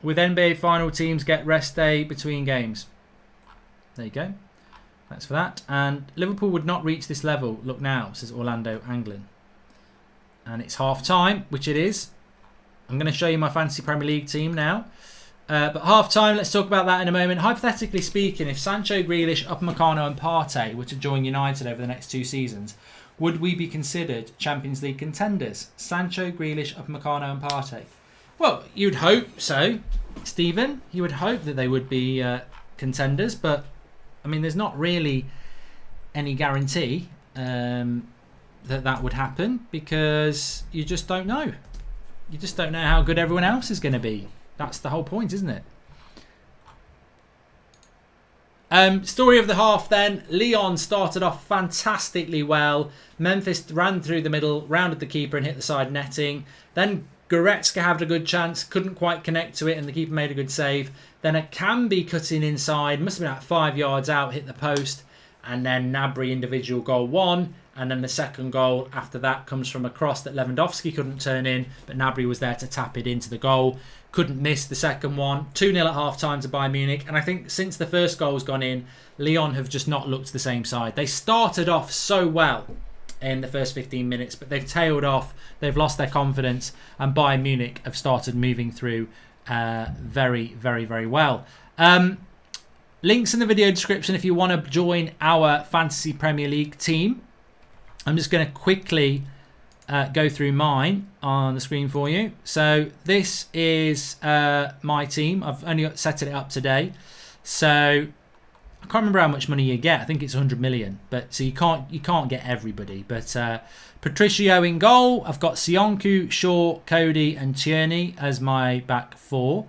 with NBA final teams get rest day between games. There you go. Thanks for that. And Liverpool would not reach this level. Look now, says Orlando Anglin. And it's half time, which it is. I'm going to show you my fantasy Premier League team now. But half time, let's talk about that in a moment. Hypothetically speaking, if Sancho, Grealish, Upamecano and Partey were to join United over the next 2 seasons, would we be considered Champions League contenders? Sancho, Grealish, Upamecano and Partey. Well, you'd hope so, Stephen. You would hope that they would be contenders. But, I mean, there's not really any guarantee that would happen because you just don't know. You just don't know how good everyone else is going to be. That's the whole point, isn't it? Story of the half then. Lyon started off fantastically well. Memphis ran through the middle, rounded the keeper and hit the side netting. Then Goretzka had a good chance, couldn't quite connect to it and the keeper made a good save. Then Akambi cutting inside, must have been about 5 yards out, hit the post. And then Gnabry individual goal 1. And then the second goal after that comes from a cross that Lewandowski couldn't turn in, but Gnabry was there to tap it into the goal. couldn't miss the second one. 2-0 at half-time to Bayern Munich. And I think since the first goal's gone in, Lyon have just not looked the same side. They started off so well in the first 15 minutes, but they've tailed off. They've lost their confidence. And Bayern Munich have started moving through very, very, very well. Links in the video description if you want to join our Fantasy Premier League team. I'm just going to quickly go through mine on the screen for you. So this is my team. I've only set it up today. So I can't remember how much money you get. I think it's 100 million. But so you can't get everybody. But Patricio in goal. I've got Sionku, Shaw, Cody, and Tierney as my back four.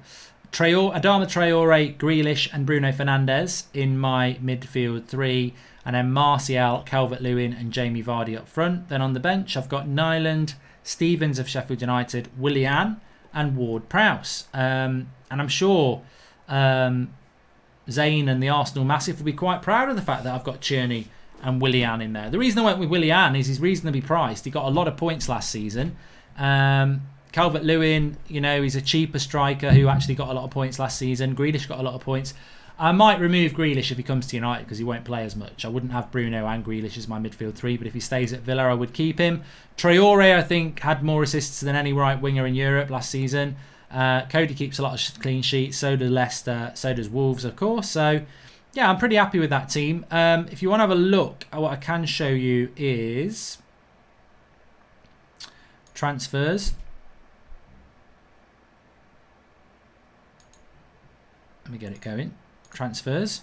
Adama Traore, Grealish, and Bruno Fernandes in my midfield three. And then Martial, Calvert-Lewin, and Jamie Vardy up front. Then on the bench, I've got Nyland, Stevens of Sheffield United, Willian, and Ward-Prowse. And I'm sure Zane and the Arsenal Massive will be quite proud of the fact that I've got Tierney and Willian in there. The reason I went with Willian is he's reasonably priced. He got a lot of points last season. Calvert-Lewin, he's a cheaper striker who actually got a lot of points last season. Grealish got a lot of points. I might remove Grealish if he comes to United because he won't play as much. I wouldn't have Bruno and Grealish as my midfield three, but if he stays at Villa, I would keep him. Traore, I think, had more assists than any right winger in Europe last season. Cody keeps a lot of clean sheets. So does Leicester. So does Wolves, of course. So, yeah, I'm pretty happy with that team. If you want to have a look at what I can show you is transfers. Let me get it going. Transfers.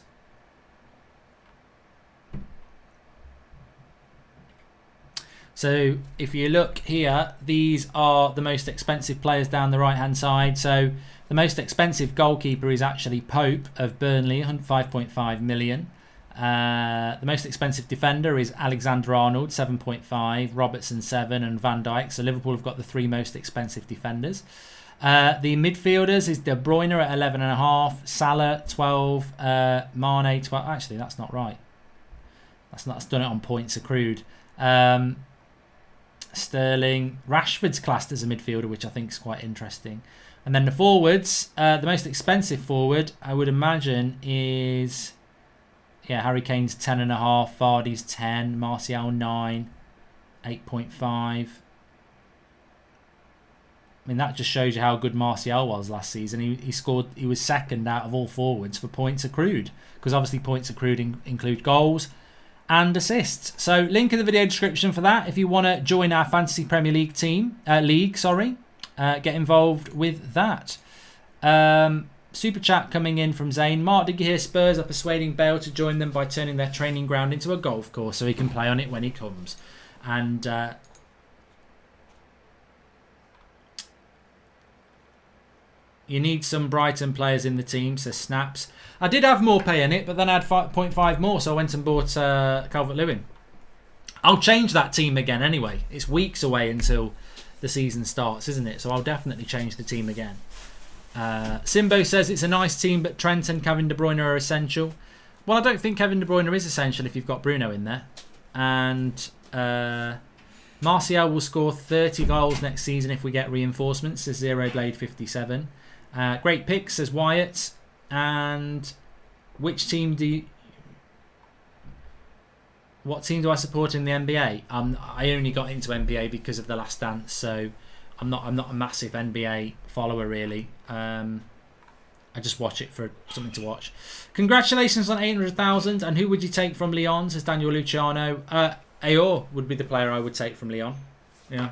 So if you look here, these are the most expensive players down the right hand side. So the most expensive goalkeeper is actually Pope of Burnley, 5.5 million. The most expensive defender is Alexander-Arnold, 7.5, Robertson 7, and Van Dijk. So Liverpool have got the three most expensive defenders. The midfielders is De Bruyne at 11.5, Salah 12, Mane 12. Actually, that's not right. That's done it on points accrued. Sterling, Rashford's classed as a midfielder, which I think is quite interesting. And then the forwards, the most expensive forward, I would imagine, is Harry Kane's 10.5, Vardy's 10, Martial 9, 8.5. I mean, that just shows you how good Martial was last season. He scored. He was second out of all forwards for points accrued, because obviously points accrued include goals and assists. So link in the video description for that if you want to join our Fantasy Premier League team. Get involved with that. Super chat coming in from Zane. Mark, did you hear Spurs are persuading Bale to join them by turning their training ground into a golf course so he can play on it when he comes? And you need some Brighton players in the team, says Snaps. I did have Morpay in it, but then I had 5.5 more, so I went and bought Calvert-Lewin. I'll change that team again anyway. It's weeks away until the season starts, isn't it? So I'll definitely change the team again. Simbo says it's a nice team, but Trent and Kevin De Bruyne are essential. Well, I don't think Kevin De Bruyne is essential if you've got Bruno in there. And Martial will score 30 goals next season if we get reinforcements, says Zero Blade 57. Great pick, says Wyatt. And what team do I support in the NBA? I only got into NBA because of The Last Dance, so I'm not a massive NBA follower really. I just watch it for something to watch. Congratulations on 800,000. And who would you take from Lyon? Says Daniel Luciano. Ayor would be the player I would take from Lyon. Yeah.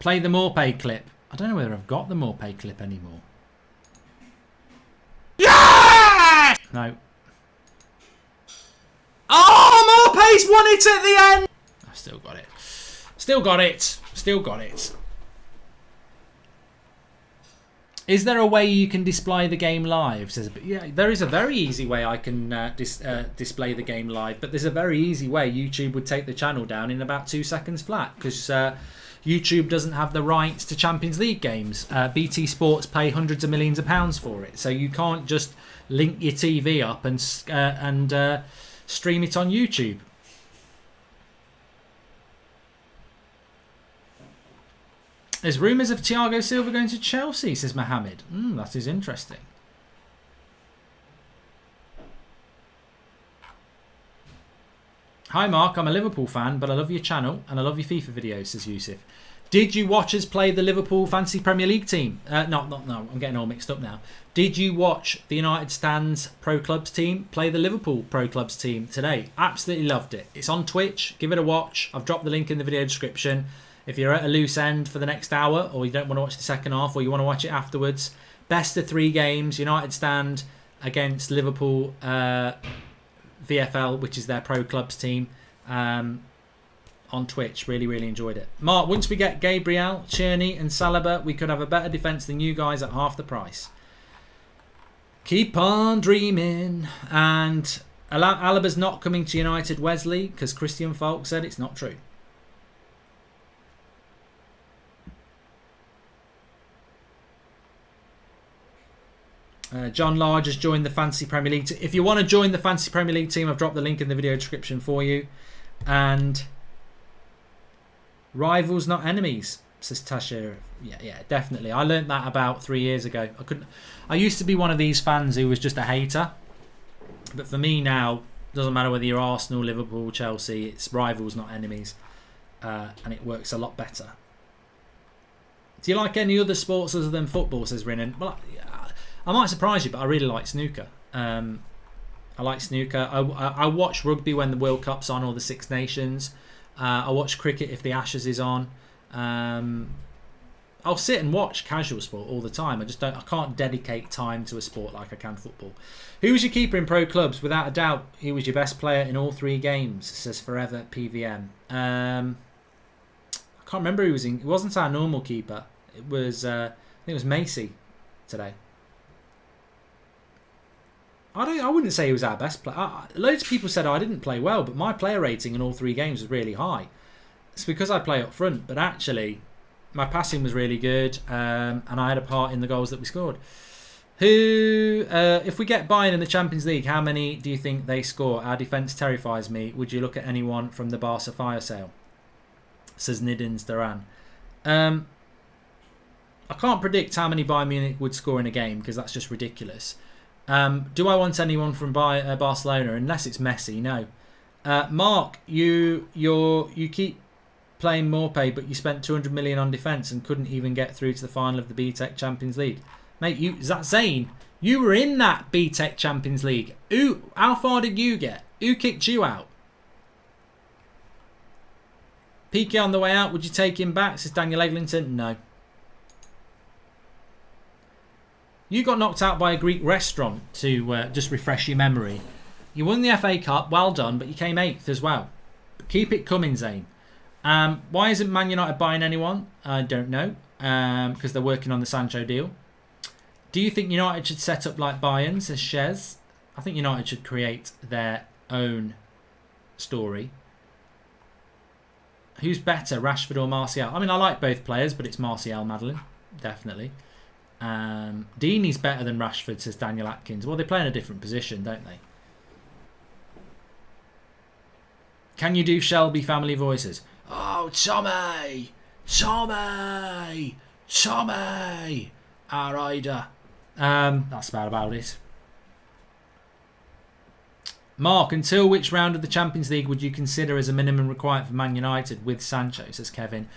Play the Morpay clip. I don't know whether I've got the Morpay clip anymore. Yeah! No. Oh, Morpay's won it at the end. I've still got it. Still got it. Still got it. Is there a way you can display the game live? Says, yeah, there is a very easy way I can display the game live, but there's a very easy way. YouTube would take the channel down in about 2 seconds flat because YouTube doesn't have the rights to Champions League games. BT Sports pay hundreds of millions of pounds for it, so you can't just link your TV up and stream it on YouTube. There's rumours of Thiago Silva going to Chelsea, says Mohammed. That is interesting. Hi Mark, I'm a Liverpool fan, but I love your channel and I love your FIFA videos, says Yusuf. Did you watch us play the Liverpool Fantasy Premier League team? No, I'm getting all mixed up now. Did you watch the United Stands Pro Clubs team play the Liverpool Pro Clubs team today? Absolutely loved it. It's on Twitch. Give it a watch. I've dropped the link in the video description. If you're at a loose end for the next hour, or you don't want to watch the second half, or you want to watch it afterwards, best of 3 games. United Stand against Liverpool VFL, which is their Pro Clubs team. On Twitch. Really enjoyed it. Mark, once we get Gabriel, Cherney and Saliba, we could have a better defence than you guys at half the price. Keep on dreaming. And Alaba's not coming to United, Wesley, because Christian Falk said it's not true. John Large has joined the Fantasy Premier League. If you want to join the Fantasy Premier League team, I've dropped the link in the video description for you. And rivals, not enemies, says Tashir. Yeah, definitely. I learnt that about 3 years ago. I used to be one of these fans who was just a hater. But for me now, doesn't matter whether you're Arsenal, Liverpool, Chelsea, it's rivals, not enemies. And it works a lot better. Do you like any other sports other than football, says Rinnan? Well, I might surprise you, but I really like snooker. I like snooker. I watch rugby when the World Cup's on, or the Six Nations. I watch cricket if the Ashes is on. I'll sit and watch casual sport all the time. I can't dedicate time to a sport like I can football. Who was your keeper in Pro Clubs? Without a doubt, he was your best player in all 3 games, says Forever PVM. I can't remember who he was in. It wasn't our normal keeper. It was I think it was Macy today. I wouldn't say he was our best player. Loads of people said I didn't play well, but my player rating in all 3 games was really high. It's because I play up front, but actually my passing was really good, and I had a part in the goals that we scored. If we get Bayern in the Champions League, how many do you think they score? Our defence terrifies me. Would you look at anyone from the Barca fire sale? Says Nidins Duran. I can't predict how many Bayern Munich would score in a game, because that's just ridiculous. Do I want anyone from Barcelona? Unless it's Messi, no. Mark, you keep playing Morpay, but you spent 200 million on defence and couldn't even get through to the final of the BTEC Champions League. Mate, is that Zane? You were in that BTEC Champions League. How far did you get? Who kicked you out? Piqué on the way out. Would you take him back? Says Daniel Eglinton. No. You got knocked out by a Greek restaurant, to just refresh your memory. You won the FA Cup, well done, but you came 8th as well. But keep it coming, Zane. Why isn't Man United buying anyone? I don't know, because they're working on the Sancho deal. Do you think United should set up like Bayern, says Shez? I think United should create their own story. Who's better, Rashford or Martial? I mean, I like both players, but it's Martial, Madeline, definitely. Deeney's better than Rashford, says Daniel Atkins. Well, they play in a different position, don't they? Can you do Shelby family voices? Oh, Tommy! Tommy! Tommy! Our rider. That's about it. Mark, until which round of the Champions League would you consider as a minimum requirement for Man United with Sancho, says Kevin.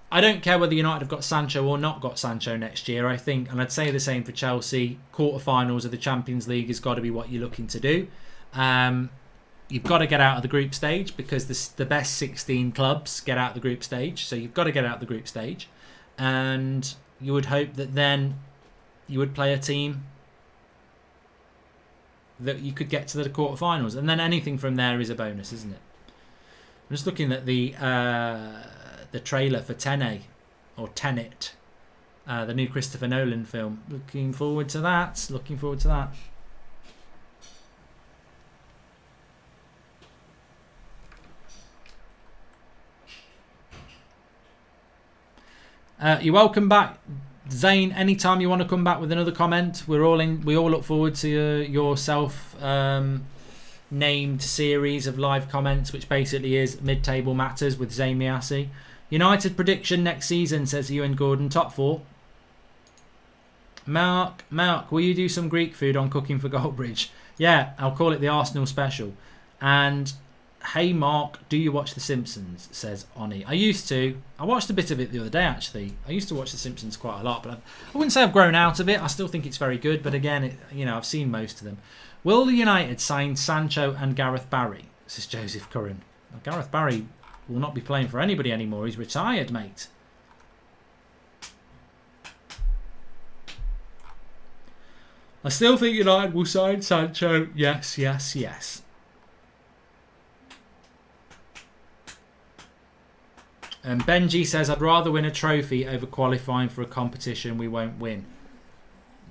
I don't care whether United have got Sancho or not got Sancho next year. I think, and I'd say the same for Chelsea, quarterfinals of the Champions League has got to be what you're looking to do. You've got to get out of the group stage, because the best 16 clubs get out of the group stage. So you've got to get out of the group stage. And you would hope that then you would play a team that you could get to the quarterfinals. And then anything from there is a bonus, isn't it? I'm just looking at the trailer for Tenet, or Tenet, the new Christopher Nolan film. Looking forward to that. You're welcome back, Zane. Anytime you want to come back with another comment, we all look forward to your self named series of live comments, which basically is Mid-Table Matters with Zane Miassi. United prediction next season, says Ewan Gordon. Top 4. Mark, will you do some Greek food on Cooking for Goldbridge? Yeah, I'll call it the Arsenal special. And hey Mark, do you watch The Simpsons? Says Oni. I used to. I watched a bit of it the other day actually. I used to watch The Simpsons quite a lot, but I wouldn't say I've grown out of it. I still think it's very good, but again, I've seen most of them. Will United sign Sancho and Gareth Barry? Says Joseph Curran. Well, Gareth Barry will not be playing for anybody anymore. He's retired, mate. I still think United will sign Sancho. Yes. And Benji says, I'd rather win a trophy over qualifying for a competition we won't win.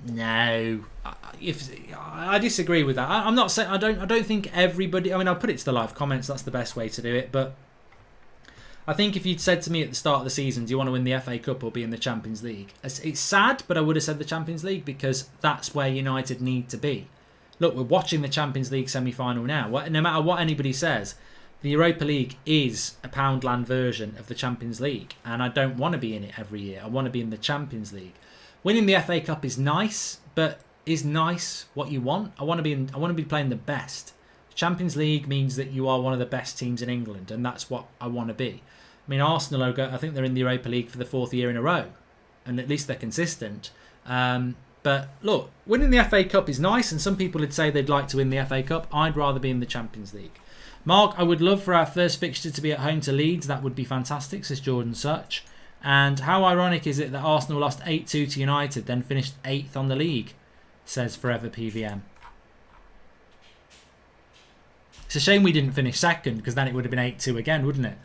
No, I disagree with that. I'm not saying I don't think everybody. I mean, I'll put it to the live comments. That's the best way to do it. But I think if you'd said to me at the start of the season, do you want to win the FA Cup or be in the Champions League? It's sad, but I would have said the Champions League because that's where United need to be. Look, we're watching the Champions League semi-final now. No matter what anybody says, the Europa League is a Poundland version of the Champions League, and I don't want to be in it every year. I want to be in the Champions League. Winning the FA Cup is nice, but is nice what you want? I want to be playing the best. Champions League means that you are one of the best teams in England, and that's what I want to be. I mean, Arsenal, I think they're in the Europa League for the 4th year in a row, and at least they're consistent. But look, winning the FA Cup is nice, and some people would say they'd like to win the FA Cup. I'd rather be in the Champions League. Mark, I would love for our first fixture to be at home to Leeds. That would be fantastic, says Jordan Such. And how ironic is it that Arsenal lost 8-2 to United, then finished 8th on the league, says Forever PVM. It's a shame we didn't finish second, because then it would have been 8-2 again, wouldn't it?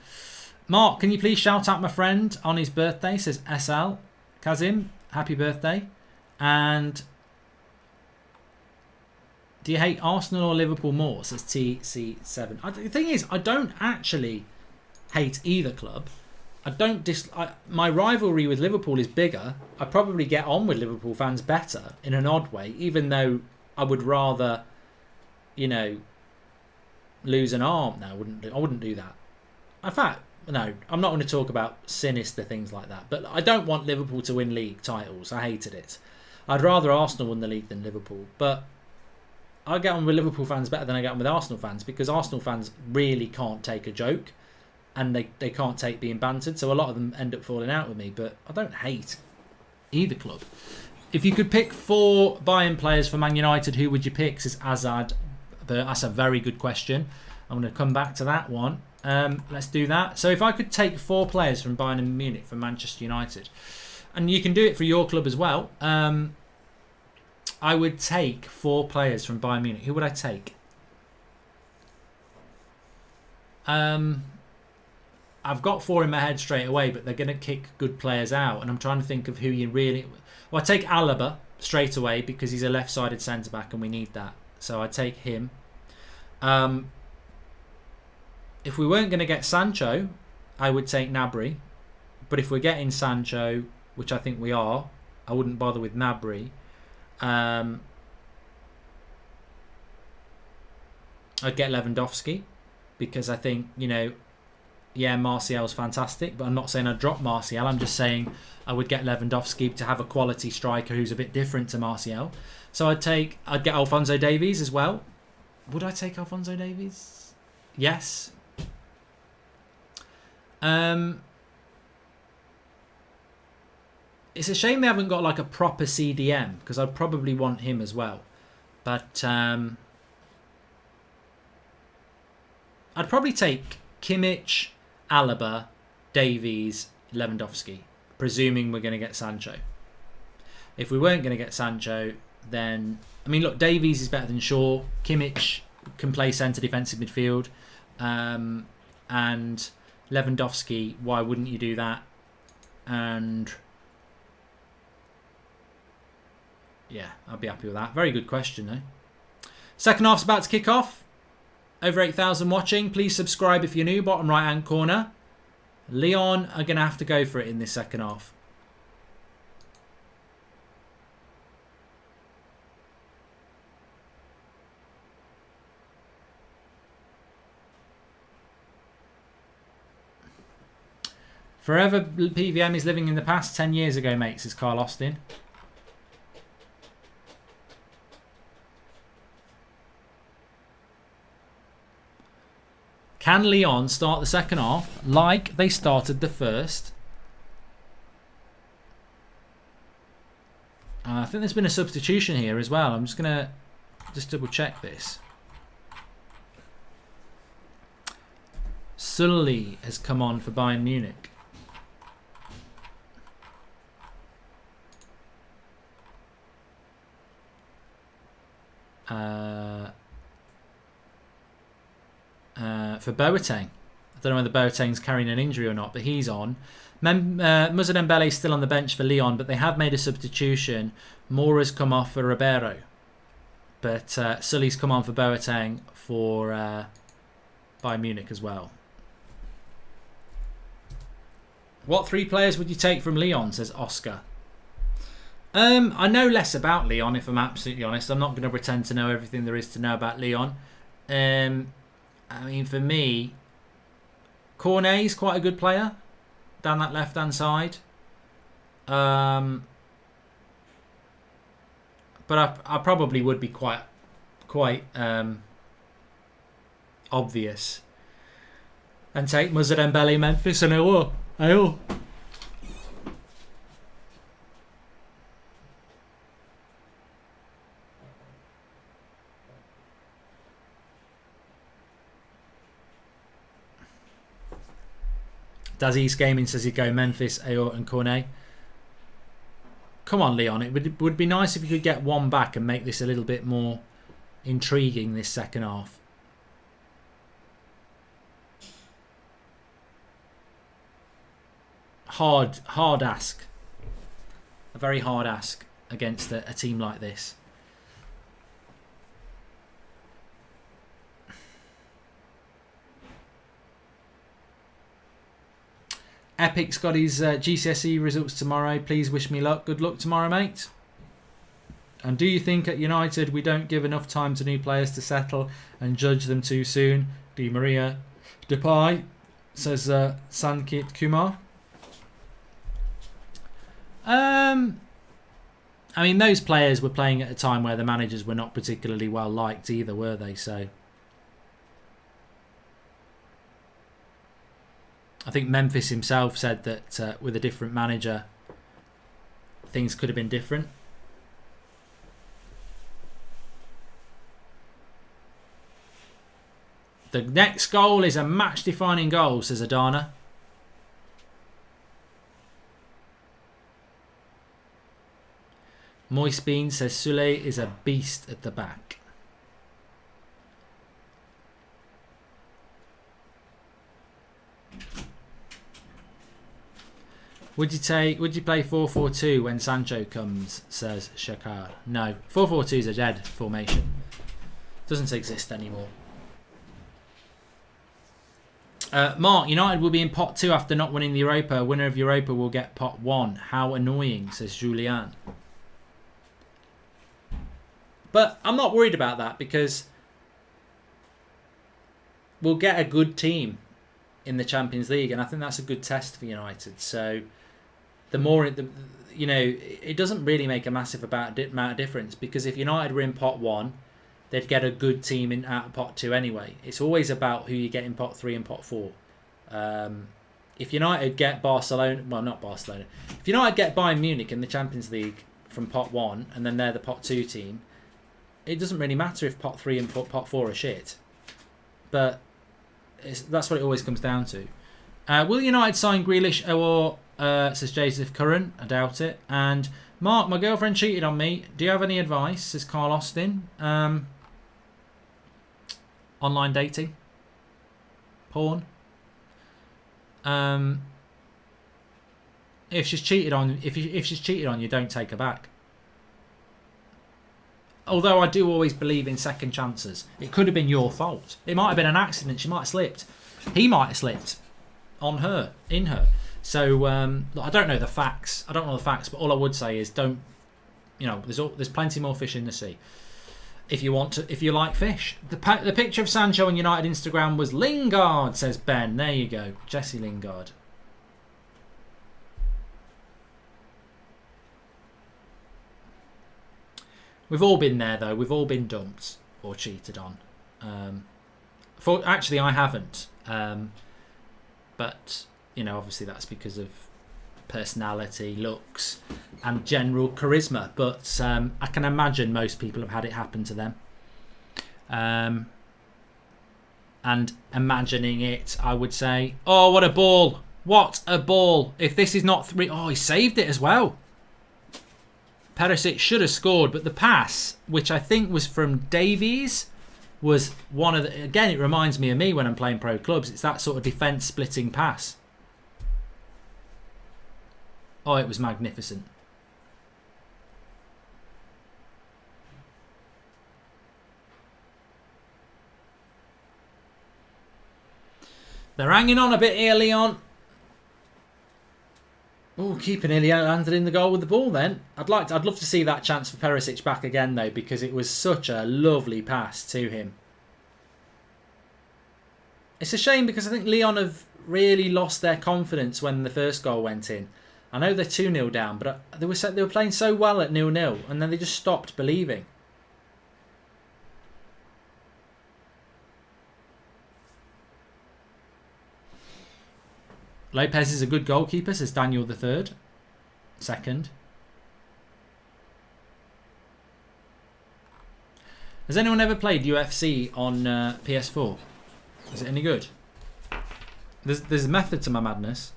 Mark, can you please shout out my friend on his birthday, says SL. Kazim, happy birthday. And do you hate Arsenal or Liverpool more, says TC7. The thing is, I don't actually hate either club. My rivalry with Liverpool is bigger. I probably get on with Liverpool fans better in an odd way, even though I would rather, lose an arm. No, I wouldn't do that. In fact, no, I'm not going to talk about sinister things like that. But I don't want Liverpool to win league titles. I hated it. I'd rather Arsenal win the league than Liverpool. But I get on with Liverpool fans better than I get on with Arsenal fans, because Arsenal fans really can't take a joke. And they can't take being bantered, so a lot of them end up falling out with me. But I don't hate either club. If you could pick 4 Bayern players for Man United, who would you pick? Says Azad. That's a very good question. I'm going to come back to that one. Let's do that. So if I could take 4 players from Bayern Munich for Manchester United, and you can do it for your club as well, I would take 4 players from Bayern Munich. Who would I take? I've got 4 in my head straight away, but they're going to kick good players out, and I'm trying to think of who you really... Well, I take Alaba straight away because he's a left-sided centre-back and we need that. So I take him. If we weren't going to get Sancho, I would take Gnabry. But if we're getting Sancho, which I think we are, I wouldn't bother with Gnabry. I'd get Lewandowski because I think, yeah, Martial's fantastic, but I'm not saying I'd drop Martial. I'm just saying I would get Lewandowski to have a quality striker who's a bit different to Martial. So I'd get Alphonso Davies as well. Would I take Alphonso Davies? Yes. It's a shame they haven't got like a proper CDM, because I'd probably want him as well. But I'd probably take Kimmich, Alaba, Davies, Lewandowski, presuming we're going to get Sancho. If we weren't going to get Sancho, then... I mean, look, Davies is better than Shaw. Kimmich can play centre defensive midfield. And Lewandowski, why wouldn't you do that? And... yeah, I'd be happy with that. Very good question, though. Second half's about to kick off. Over 8,000 watching. Please subscribe if you're new. Bottom right hand corner. Lyon are going to have to go for it in this second half. Forever PVM is living in the past. 10 years ago, mate, says Carl Austin. Can Lyon start the second half like they started the first? I think there's been a substitution here as well. I'm just going to double check this. Sully has come on for Bayern Munich. For Boateng. I don't know whether Boateng's carrying an injury or not, but he's on. Moussa Dembele's still on the bench for Lyon, but they have made a substitution. Moura's come off for Ribeiro. But Sully's come on for Boateng for Bayern Munich as well. What 3 players would you take from Lyon, says Oscar. I know less about Lyon, if I'm absolutely honest. I'm not going to pretend to know everything there is to know about Lyon. I mean, for me, Cornet's quite a good player down that left-hand side. But I probably would be quite obvious and take Moussa Dembele, Memphis, and Ayo. Dazzy's Gaming says he'd go Memphis, Ayo and Cornet. Come on, Lyon. It would be nice if you could get one back and make this a little bit more intriguing this second half. Hard ask. A very hard ask against a team like this. Epic's got his GCSE results tomorrow. Please wish me luck. Good luck tomorrow, mate. And do you think at United we don't give enough time to new players to settle and judge them too soon? Di Maria Depay, says Sankit Kumar. I mean, those players were playing at a time where the managers were not particularly well liked either, were they? So I think Memphis himself said that with a different manager, things could have been different. The next goal is a match-defining goal, says Adana. Moist Bean says Sule is a beast at the back. Would you play 4-4-2 when Sancho comes, says Shakar? No. 4-4-2 is a dead formation. Doesn't exist anymore. Mark, United will be in pot 2 after not winning the Europa. Winner of Europa will get pot 1. How annoying, says Julian. But I'm not worried about that because we'll get a good team in the Champions League, and I think that's a good test for United. So the more, it doesn't really make a massive amount of difference, because if United were in pot 1, they'd get a good team out of pot 2 anyway. It's always about who you get in pot 3 and pot 4. If United get Barcelona, well, not Barcelona. If United get Bayern Munich in the Champions League from pot 1, and then they're the pot 2 team, it doesn't really matter if pot 3 and pot 4 are shit. But that's what it always comes down to. Will United sign Grealish or says Joseph Curran? I doubt it. And Mark, my girlfriend cheated on me. Do you have any advice? Says Carl Austin. Online dating, porn. If she's cheated on, if she's cheated on you, don't take her back. Although I do always believe in second chances. It could have been your fault. It might have been an accident. She might have slipped. He might have slipped on her, in her. So I don't know the facts. But all I would say is don't. There's plenty more fish in the sea. If you like fish. The picture of Sancho on United Instagram was Lingard, says Ben. There you go, Jesse Lingard. We've all been there, though. We've all been dumped or cheated on. Actually, I haven't. But, you know, obviously that's because of personality, looks, and general charisma. But I can imagine most people have had it happen to them. And imagining it, I would say, oh, what a ball. What a ball. If this is not 3... Oh, he saved it as well. Perisic should have scored, but the pass, which I think was from Davies, was one of the... Again, it reminds me of me when I'm playing pro clubs. It's that sort of defence-splitting pass. Oh, it was magnificent. They're hanging on a bit here, Lyon. Oh, keeper nearly landed in the goal with the ball then. I'd love to see that chance for Perisic back again, though, because it was such a lovely pass to him. It's a shame because I think Lyon have really lost their confidence when the first goal went in. I know they're 2-0 down, but they were playing so well at 0-0, and then they just stopped believing. Lopez is a good goalkeeper, says Daniel the Third. Second. Has anyone ever played UFC on PS4? Is it any good? There's a method to my madness.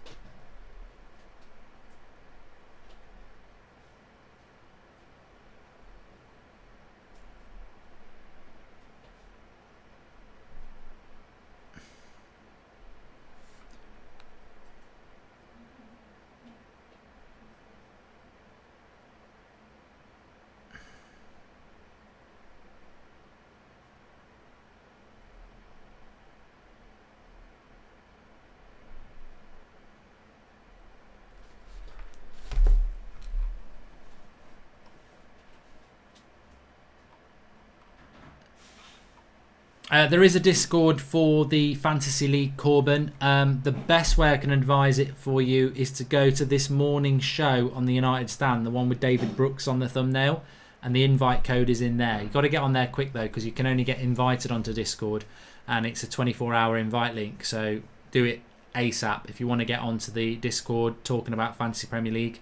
There is a Discord for the Fantasy League, Corbin. The best way I can advise it for you is to go to this morning's show on the United Stand, the one with David Brooks on the thumbnail, and the invite code is in there. You've got to get on there quick, though, because you can only get invited onto Discord, and it's a 24-hour invite link, so do it ASAP if you want to get onto the Discord talking about Fantasy Premier League.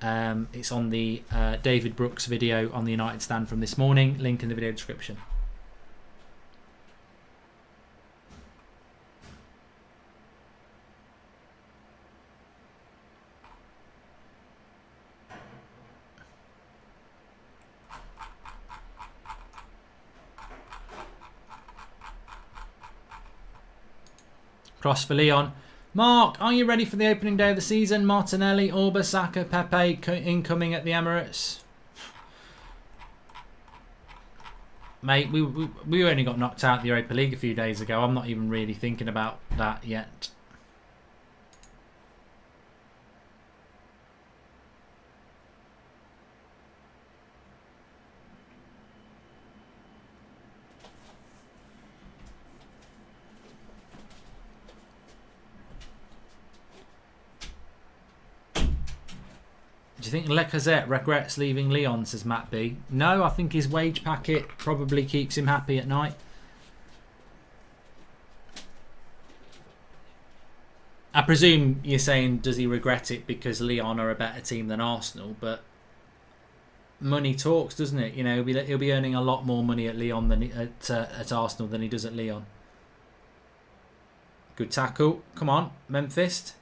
It's on the David Brooks video on the United Stand from this morning, link in the video description. Cross for Lyon. Mark, are you ready for the opening day of the season? Martinelli, Orba, Saka, Pepe incoming at the Emirates. Mate, we only got knocked out the Europa League a few days ago. I'm not even really thinking about that yet. Do you think Lacazette regrets leaving Lyon, says Matt B? No, I think his wage packet probably keeps him happy at night. I presume you're saying, does he regret it because Lyon are a better team than Arsenal? But money talks, doesn't it? You know, he'll be earning a lot more money at Lyon than at Arsenal than he does at Lyon. Good tackle. Come on, Memphis.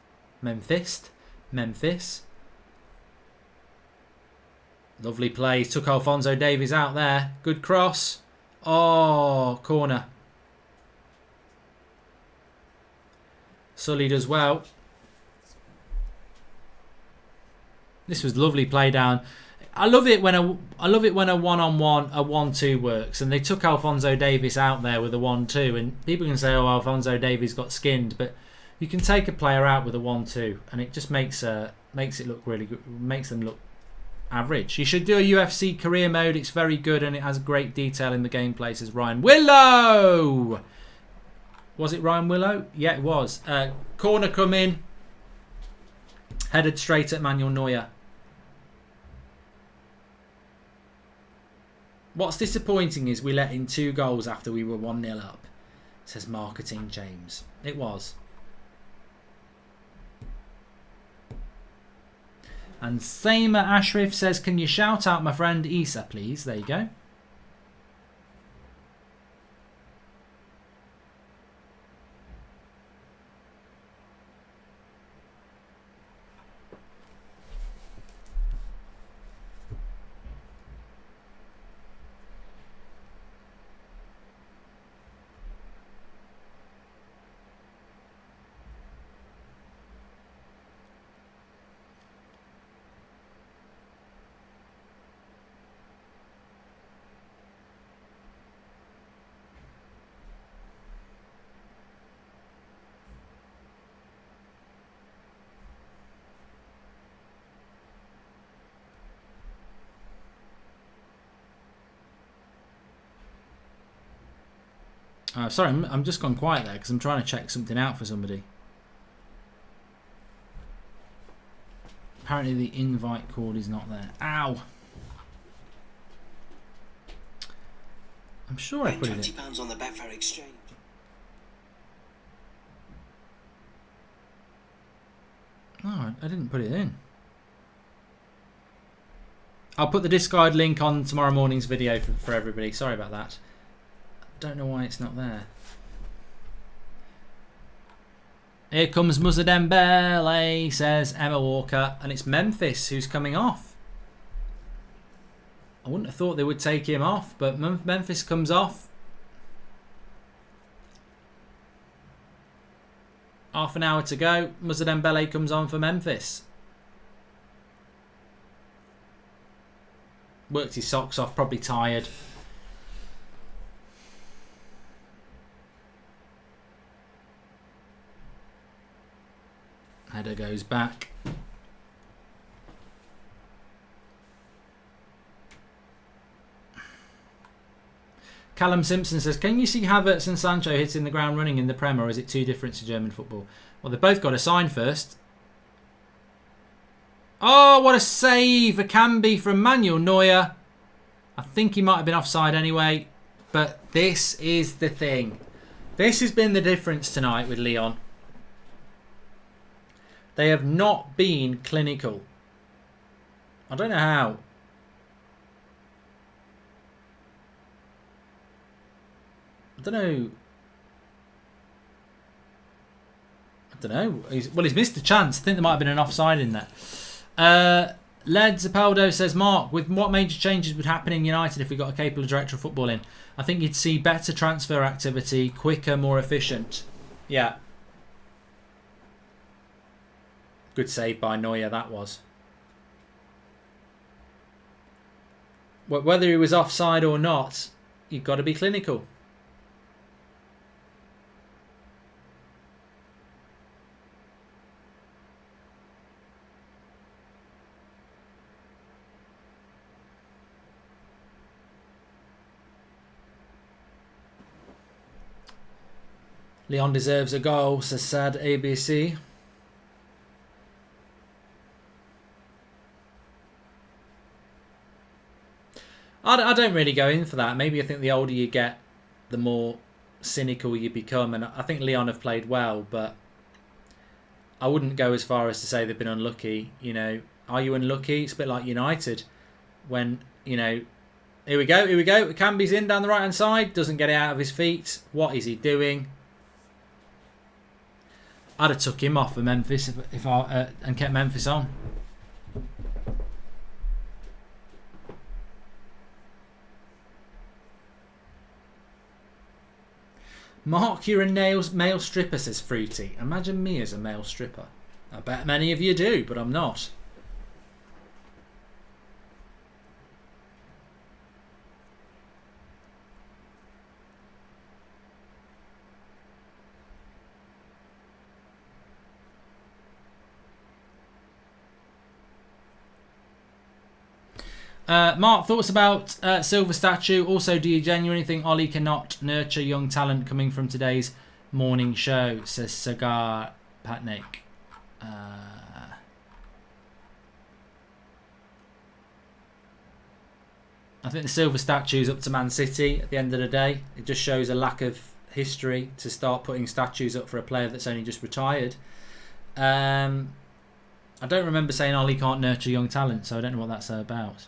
Lovely play. Took Alphonso Davies out there. Good cross. Oh, corner. Sully does well. This was lovely play down. I love it when a one-on-one, a 1-2 works, and they took Alphonso Davies out there with a 1-2, and people can say, "Oh, Alphonso Davies got skinned," but you can take a player out with a 1-2, and it just makes it look really good. Makes them look average. You should do a UFC career mode. It's very good and it has great detail in the gameplay, says Ryan Willow. Was it Ryan Willow? Yeah, it was. Corner come in. Headed straight at Manuel Neuer. What's disappointing is we let in 2 goals after we were 1-0 up, says Marketing James. It was. And Samer Ashraf says, can you shout out my friend Isa, please? There you go. Sorry, I'm just gone quiet there because I'm trying to check something out for somebody. Apparently the invite cord is not there. Ow! I'm sure I put it in. £20 on the Betfair exchange. Oh, I didn't put it in. I'll put the Discard link on tomorrow morning's video for everybody. Sorry about that. Don't know why it's not there. Here comes Muzadembele, says Emma Walker, and it's Memphis who's coming off. I wouldn't have thought they would take him off, but Memphis comes off. Half an hour to go. Muzadembele comes on for Memphis. Worked his socks off, probably tired. Header goes back. Callum Simpson says, can you see Havertz and Sancho hitting the ground running in the Prem, or is it too different to German football? Well, they've both got to sign first. Oh, what a save! A can be from Manuel Neuer. I think he might have been offside anyway. But this is the thing. This has been the difference tonight with Lyon. They have not been clinical. I don't know how. I don't know. He's missed a chance. I think there might have been an offside in there. Led Zapaldo says, Mark, with what major changes would happen in United if we got a capable director of football in? I think you'd see better transfer activity, quicker, more efficient. Yeah. Good save by Neuer, that was. Whether he was offside or not, you've got to be clinical. Lyon deserves a goal, says Sad ABC. I don't really go in for that. Maybe I think the older you get, the more cynical you become. And I think Lyon have played well, but I wouldn't go as far as to say they've been unlucky. You know, are you unlucky? It's a bit like United. When, you know, here we go. Camby's in down the right-hand side. Doesn't get it out of his feet. What is he doing? I'd have took him off for Memphis if I and kept Memphis on. Mark, you're a male stripper, says Fruity. Imagine me as a male stripper. I bet many of you do, but I'm not. Mark, thoughts about Silver Statue? Also, do you genuinely think Ollie cannot nurture young talent coming from today's morning show? Says Sagar Patnik. I think the silver statue's up to Man City at the end of the day. It just shows a lack of history to start putting statues up for a player that's only just retired. I don't remember saying Ollie can't nurture young talent, so I don't know what that's about.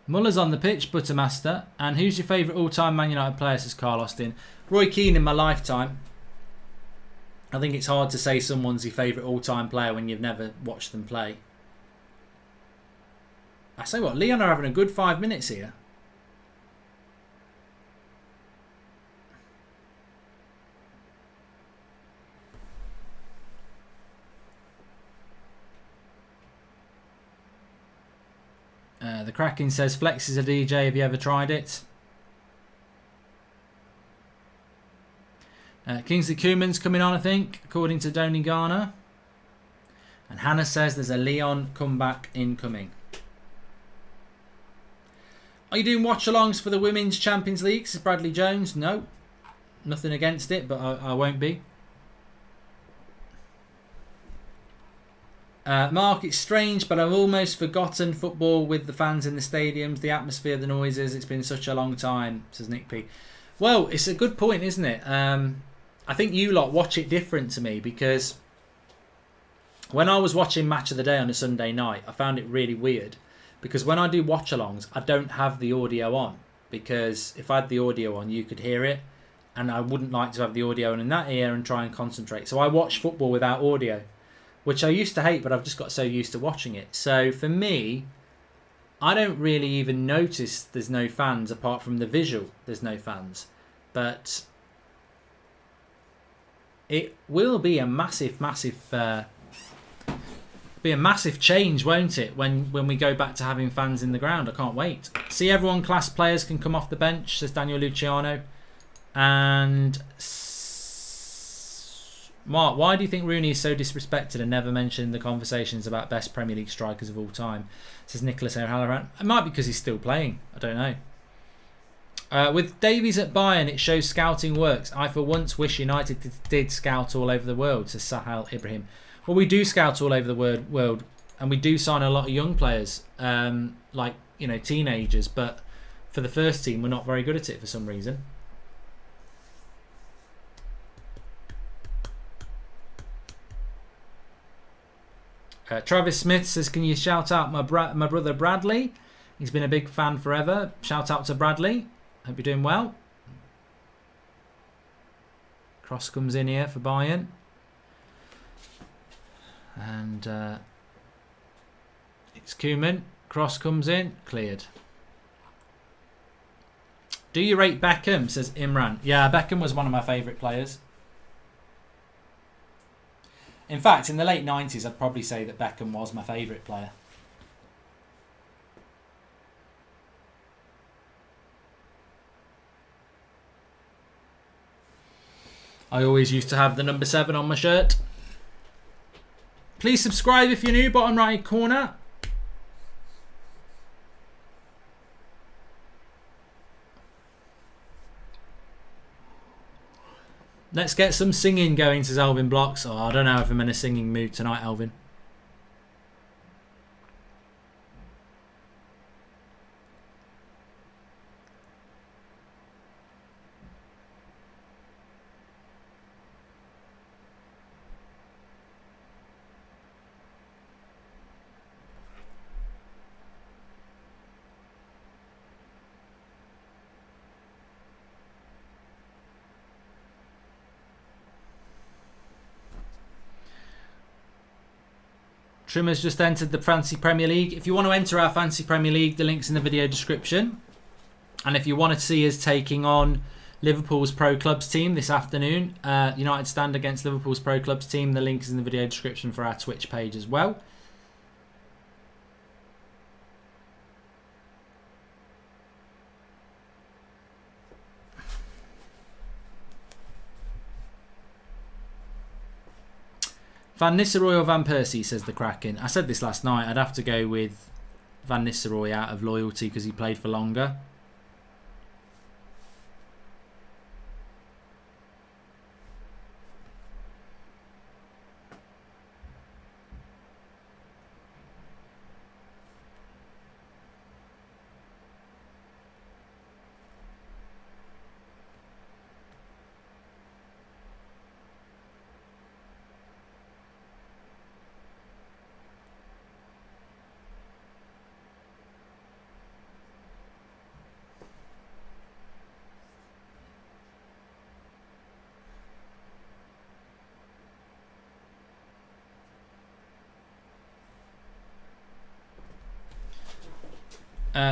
Muller's on the pitch, Buttermaster. And who's your favourite all-time Man United player, says Carl Austin? Roy Keane in my lifetime. I think it's hard to say someone's your favourite all-time player when you've never watched them play. I say what, Lyon are having a good 5 minutes here. The Kraken says, Flex is a DJ, have you ever tried it? Kingsley Coman's coming on, I think, according to Donny Garner. And Hannah says there's a Lyon comeback incoming. Are you doing watch-alongs for the Women's Champions League, says Bradley Jones? No. Nothing against it, but I won't be. Mark, it's strange, but I've almost forgotten football with the fans in the stadiums, the atmosphere, the noises. It's been such a long time, says Nick P. Well, it's a good point, isn't it? I think you lot watch it different to me, because when I was watching Match of the Day on a Sunday night, I found it really weird, because when I do watch-alongs, I don't have the audio on, because if I had the audio on, you could hear it, and I wouldn't like to have the audio on in that ear and try and concentrate. So I watch football without audio, which I used to hate, but I've just got so used to watching it. So for me, I don't really even notice there's no fans, apart from the visual, there's no fans. But it will be a massive change, won't it, when we go back to having fans in the ground. I can't wait. See, everyone class players can come off the bench, says Daniel Luciano. And Mark, why do you think Rooney is so disrespected and never mentioned in the conversations about best Premier League strikers of all time, says Nicholas O'Halloran? It might be because he's still playing. I don't know. With Davies at Bayern, it shows scouting works. I for once wish United did scout all over the world, says Sahal Ibrahim. Well, we do scout all over the world, and we do sign a lot of young players, like, you know, teenagers, but for the first team, we're not very good at it for some reason. Travis Smith says, can you shout out my brother Bradley? He's been a big fan forever. Shout out to Bradley. Hope you're doing well. Cross comes in here for Bayern. And it's Koeman. Cross comes in. Cleared. Do you rate Beckham, says Imran? Yeah, Beckham was one of my favourite players. In fact, in the late 90s, I'd probably say that Beckham was my favourite player. I always used to have the number 7 on my shirt. Please subscribe if you're new, bottom right corner. Let's get some singing going, says Alvin Blocks. Oh, I don't know if I'm in a singing mood tonight, Alvin. Trimmer's just entered the Fancy Premier League. If you want to enter our Fancy Premier League, the link's in the video description. And if you want to see us taking on Liverpool's Pro Clubs team this afternoon, United stand against Liverpool's Pro Clubs team, the link is in the video description for our Twitch page as well. Van Nistelrooy or Van Persie, says the Kraken. I said this last night. I'd have to go with Van Nistelrooy out of loyalty because he played for longer.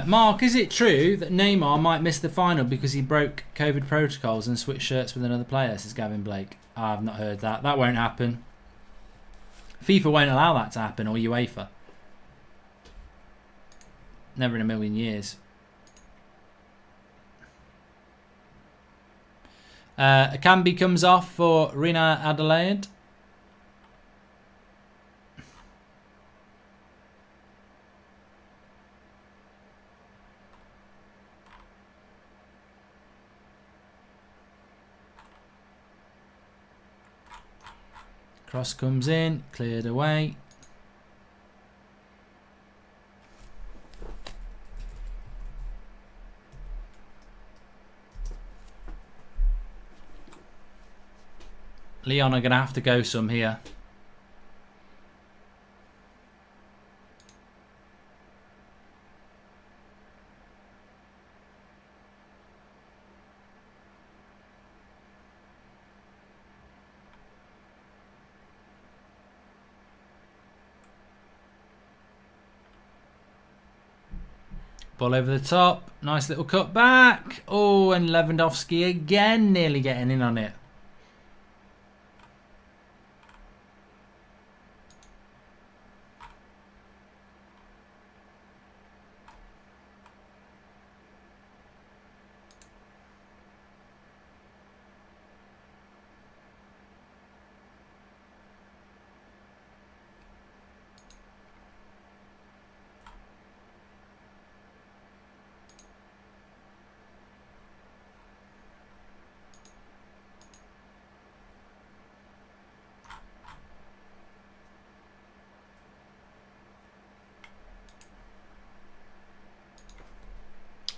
Mark, is it true that Neymar might miss the final because he broke COVID protocols and switched shirts with another player? Says Gavin Blake. I've not heard that. That won't happen. FIFA won't allow that to happen, or UEFA. Never in a million years. Akambi comes off for Rina Adelaide. Cross comes in, cleared away. Lyon are going to have to go some here. Ball over the top. Nice little cut back. Oh, and Lewandowski again nearly getting in on it.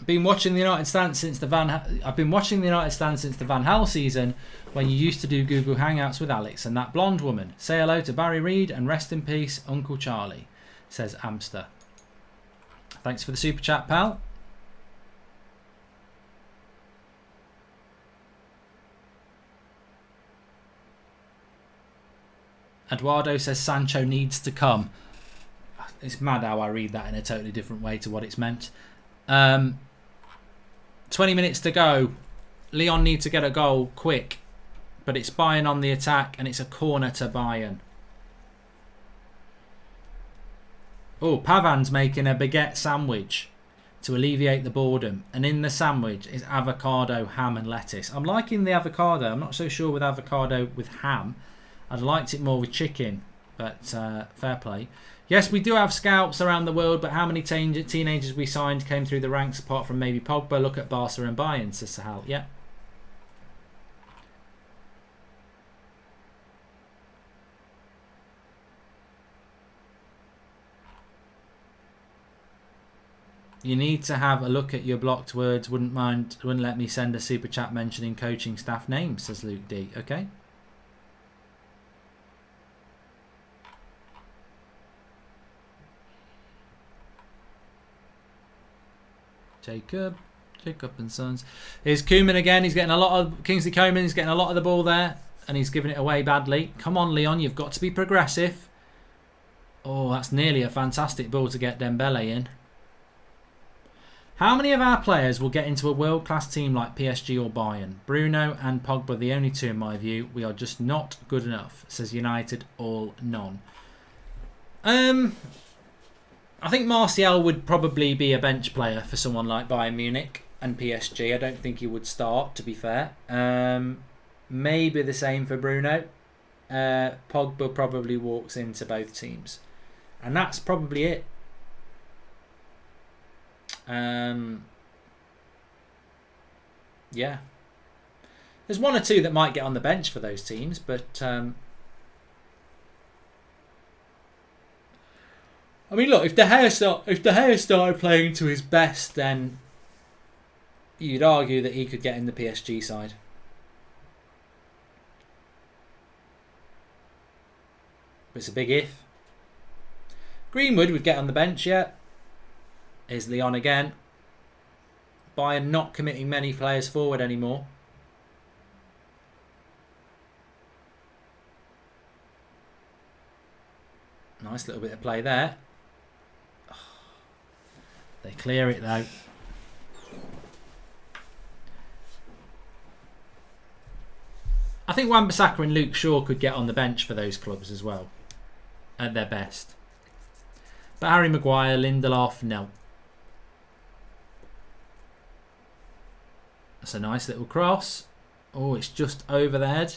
Been watching the United stand since the I've been watching the United stand since the Van Gaal season, when you used to do Google Hangouts with Alex and that blonde woman. Say hello to Barry Reid and rest in peace, Uncle Charlie, says Amster. Thanks for the super chat, pal. Eduardo says Sancho needs to come. It's mad how I read that in a totally different way to what it's meant. 20 minutes to go. Lyon need to get a goal quick, but it's Bayern on the attack and it's a corner to Bayern. Oh, Pavan's making a baguette sandwich to alleviate the boredom, and in the sandwich is avocado, ham and lettuce. I'm liking the avocado. I'm not so sure with avocado with ham. I'd liked it more with chicken, but fair play. Yes, we do have scouts around the world, but how many teenagers we signed came through the ranks apart from maybe Pogba? Look at Barca and Bayern, says Sahal. Yeah. You need to have a look at your blocked words. Wouldn't let me send a super chat mentioning coaching staff names, says Luke D. Okay. Jacob and Sons. Here's Koeman again. He's getting a lot of Kingsley Coman. He's getting a lot of the ball there, and he's giving it away badly. Come on, Lyon, you've got to be progressive. Oh, that's nearly a fantastic ball to get Dembele in. How many of our players will get into a world-class team like PSG or Bayern? Bruno and Pogba, the only two in my view. We are just not good enough, says United, all none. I think Martial would probably be a bench player for someone like Bayern Munich and PSG. I don't think he would start, to be fair. Maybe the same for Bruno. Pogba probably walks into both teams. And that's probably it. Yeah. There's one or two that might get on the bench for those teams, but I mean, look, if De Gea started playing to his best, then you'd argue that he could get in the PSG side. But it's a big if. Greenwood would get on the bench, yeah. Here's Lyon again. Bayern not committing many players forward anymore. Nice little bit of play there. They clear it though. I think Wan-Bissaka and Luke Shaw could get on the bench for those clubs as well. At their best. But Harry Maguire, Lindelof, no. That's a nice little cross. Oh, it's just over the head.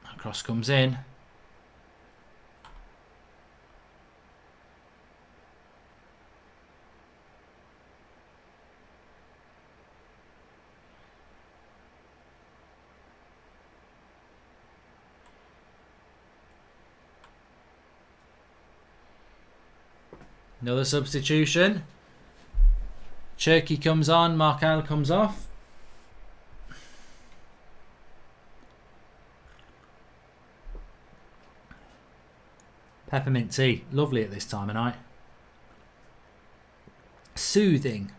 That cross comes in. Another substitution. Cherky comes on, Markel comes off. Peppermint tea, lovely at this time of night. Soothing.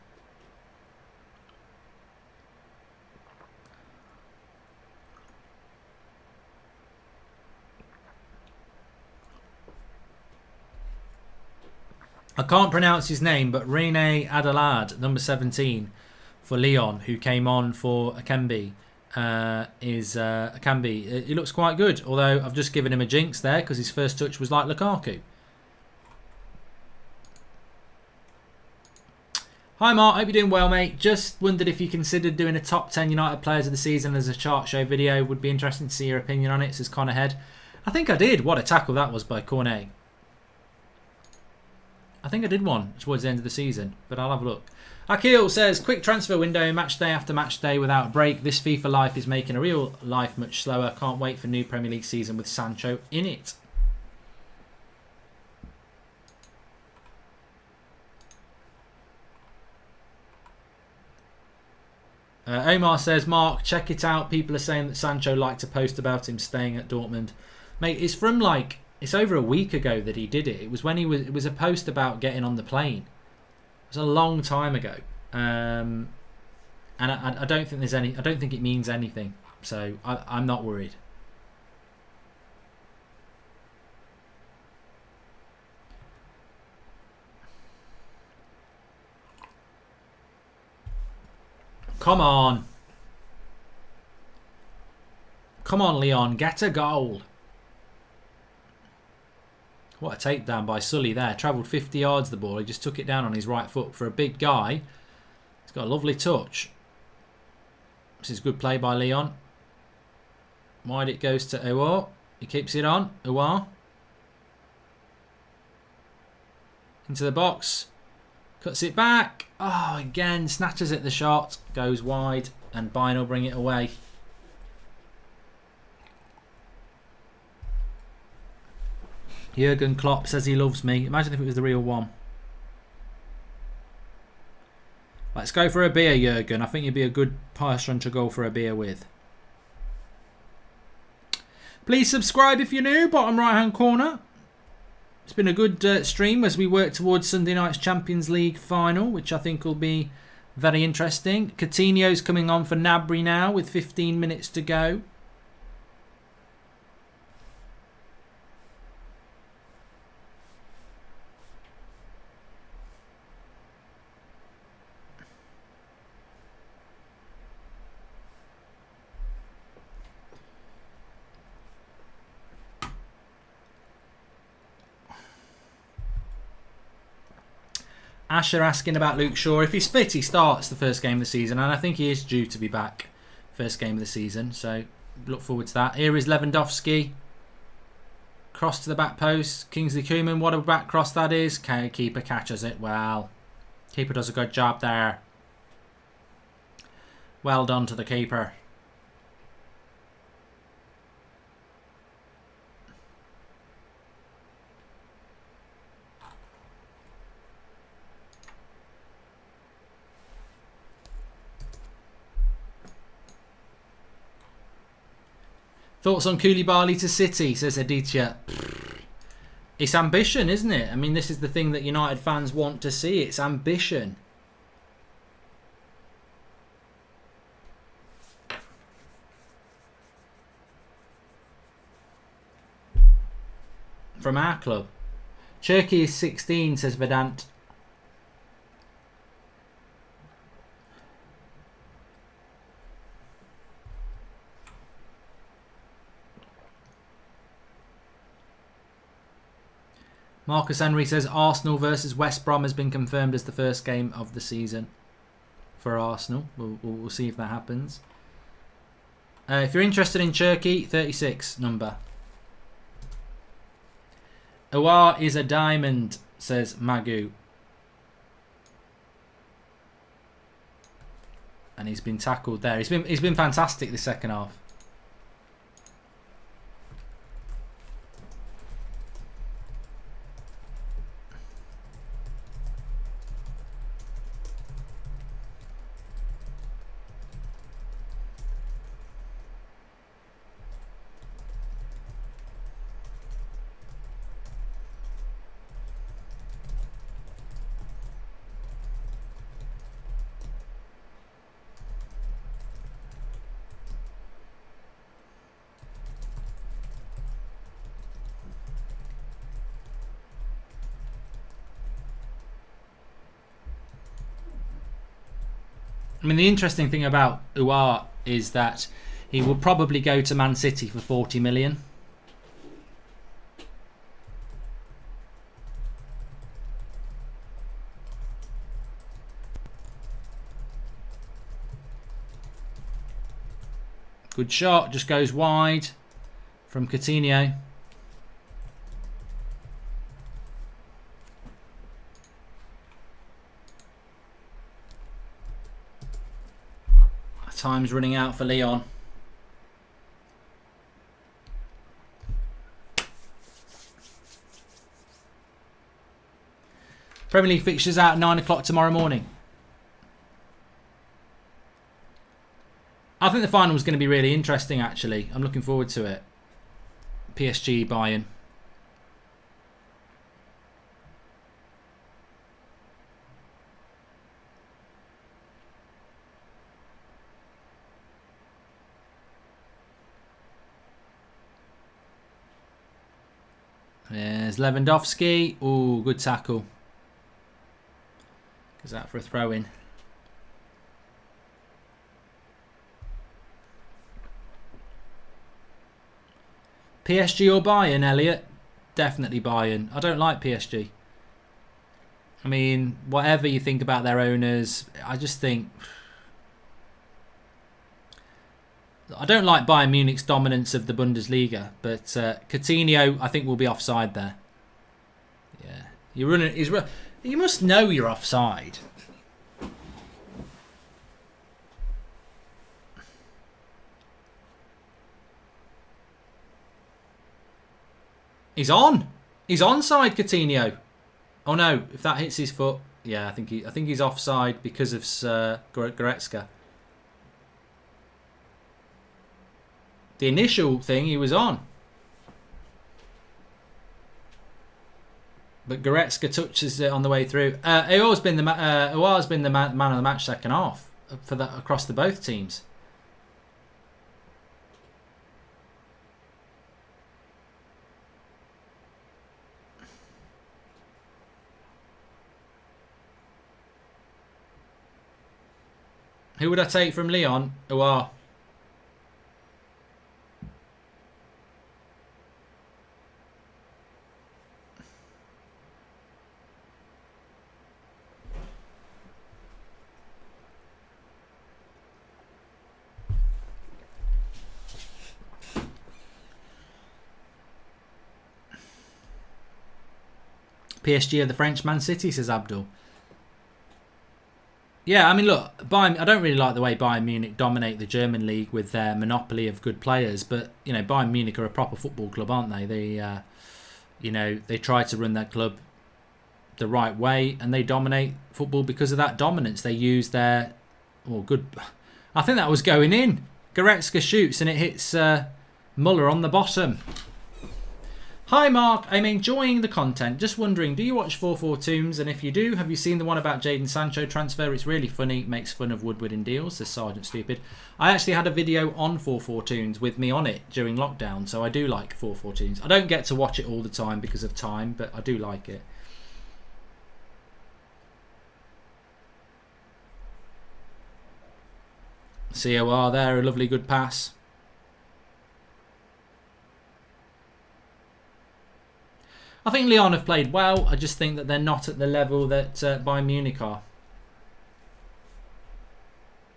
I can't pronounce his name, but Rene Adelaide, number 17 for Lyon, who came on for Akanji, Akanji. He looks quite good, although I've just given him a jinx there because his first touch was like Lukaku. Hi Mark, hope you're doing well, mate. Just wondered if you considered doing a top 10 United players of the season as a chart show video. Would be interesting to see your opinion on it, says Connor Head. I think I did. What a tackle that was by Cornet. I think I did one towards the end of the season, but I'll have a look. Akil says, quick transfer window, match day after match day without a break. This FIFA life is making a real life much slower. Can't wait for new Premier League season with Sancho in it. Omar says, Mark, check it out. People are saying that Sancho liked to post about him staying at Dortmund. Mate, it's from like... It's over a week ago that he did it. It was when it was a post about getting on the plane. It was a long time ago, and I don't think there's any. I don't think it means anything. So I'm not worried. Come on, come on, Lyon, get a goal. What a takedown by Sully there. Travelled 50 yards the ball. He just took it down on his right foot. For a big guy, he's got a lovely touch. This is good play by Lyon. Wide it goes to Ouar. He keeps it on. Ouar. Into the box. Cuts it back. Oh, again. Snatches at the shot. Goes wide. And Bayern will bring it away. Jurgen Klopp says he loves me. Imagine if it was the real one. Let's go for a beer, Jurgen. I think you'd be a good person to go for a beer with. Please subscribe if you're new. Bottom right hand corner. It's been a good stream as we work towards Sunday night's Champions League final, which I think will be very interesting. Coutinho's coming on for Gnabry now with 15 minutes to go. Asher asking about Luke Shaw. If he's fit, he starts the first game of the season, and I think he is due to be back first game of the season. So look forward to that. Here is Lewandowski. Cross to the back post. Kingsley Coman. What a back cross that is. Keeper catches it well. Keeper does a good job there. Well done to the keeper. Thoughts on Koulibaly to City, says Aditya. It's ambition, isn't it? I mean, this is the thing that United fans want to see. It's ambition. From our club. Cherky is 16, says Vedant. Marcus Henry says Arsenal versus West Brom has been confirmed as the first game of the season for Arsenal. We'll see if that happens. If you're interested in Cherky, 36 number. Awar is a diamond, says Magu. And he's been tackled there. He's been fantastic this second half. I mean, the interesting thing about Uar is that he will probably go to Man City for 40 million. Good shot, just goes wide from Coutinho. Time's running out for Lyon. Premier League fixtures out at 9 o'clock tomorrow morning. I think the final is going to be really interesting, actually. I'm looking forward to it. PSG Bayern. There's Lewandowski. Ooh, good tackle. Goes out for a throw-in. PSG or Bayern, Elliot? Definitely Bayern. I don't like PSG. I mean, whatever you think about their owners, I just think... I don't like Bayern Munich's dominance of the Bundesliga, but Coutinho, I think, will be offside there. Yeah, you're running. You must know you're offside. He's on. He's onside, Coutinho. Oh no! If that hits his foot, yeah, I think he's offside because of Goretzka. The initial thing he was on. But Goretzka touches it on the way through. Aouar's been the man of the match second half for that across the both teams. Who would I take from Lyon? Aouar. PSG are the French Man City, says Abdul. Yeah, I mean, look, I don't really like the way Bayern Munich dominate the German league with their monopoly of good players, but, you know, Bayern Munich are a proper football club, aren't they? They, you know, they try to run their club the right way, and they dominate football because of that dominance. They use their, good, I think that was going in. Goretzka shoots and it hits Muller on the bottom. Hi Mark, I'm enjoying the content. Just wondering, do you watch 442s? And if you do, have you seen the one about Jadon Sancho transfer? It's really funny, makes fun of Woodward in deals, says Sergeant Stupid. I actually had a video on 442s with me on it during lockdown, so I do like 442s. I don't get to watch it all the time because of time, but I do like it. COR there, a lovely good pass. I think Lyon have played well. I just think that they're not at the level that Bayern Munich are.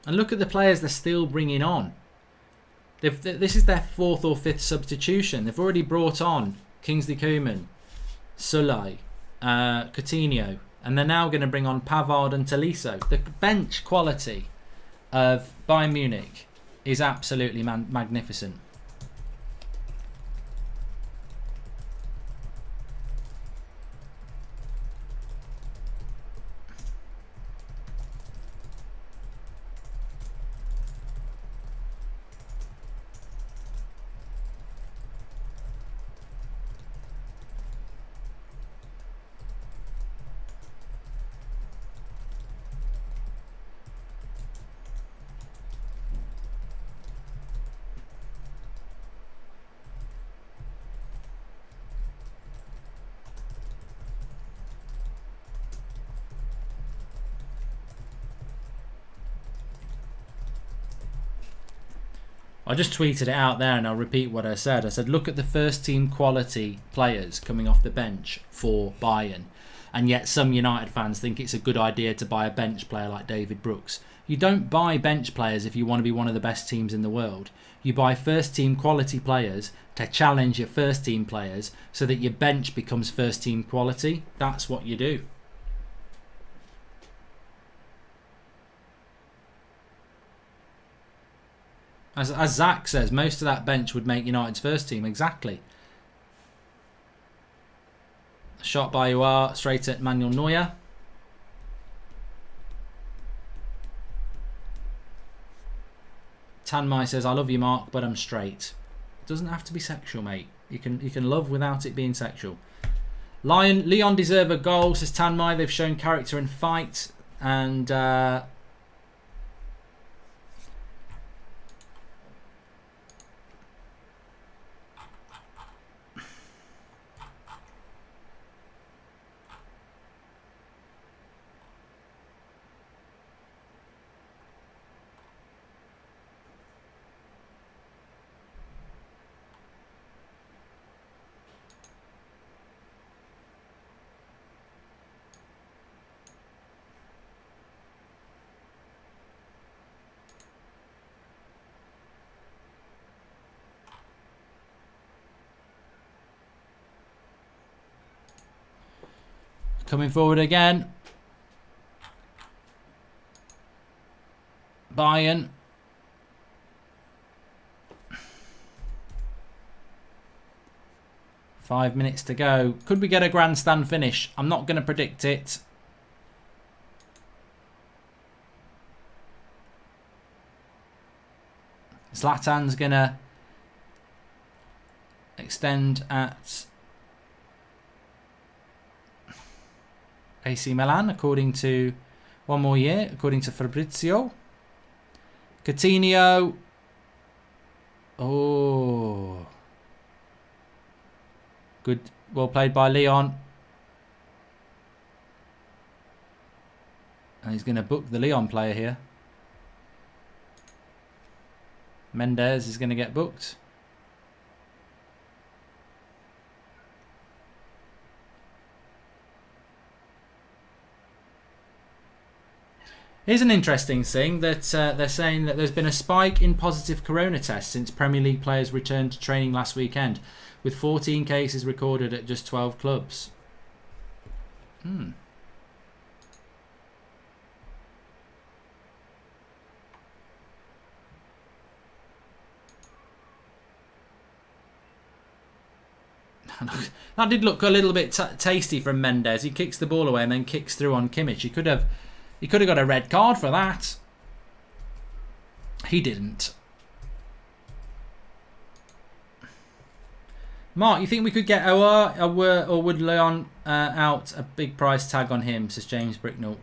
And look at the players they're still bringing on. This is their 4th or 5th substitution. They've already brought on Kingsley Coman, Soulé, Coutinho, and they're now going to bring on Pavard and Tolisso. The bench quality of Bayern Munich is absolutely magnificent. I just tweeted it out there and I'll repeat what I said. I said, look at the first team quality players coming off the bench for Bayern. And yet some United fans think it's a good idea to buy a bench player like David Brooks. You don't buy bench players if you want to be one of the best teams in the world. You buy first team quality players to challenge your first team players so that your bench becomes first team quality. That's what you do. As Zach says, most of that bench would make United's first team. Exactly. Shot by Uar straight at Manuel Neuer. Tanmai says, I love you, Mark, but I'm straight. It doesn't have to be sexual, mate. You can love without it being sexual. Lyon deserve a goal, says Tanmai. They've shown character and fight. And coming forward again. Bayern. Five minutes to go. Could we get a grandstand finish? I'm not going to predict it. Zlatan's going to extend at AC Milan, according to one more year, according to Fabrizio. Coutinho. Oh. Good. Well played by Lyon. And he's going to book the Lyon player here. Mendes is going to get booked. Here's an interesting thing that they're saying that there's been a spike in positive corona tests since Premier League players returned to training last weekend, with 14 cases recorded at just 12 clubs. That did look a little bit tasty from Mendes. He kicks the ball away and then kicks through on Kimmich. He could have got a red card for that. He didn't. Mark, you think we could get OR or would Lyon out a big price tag on him, says James Bricknell.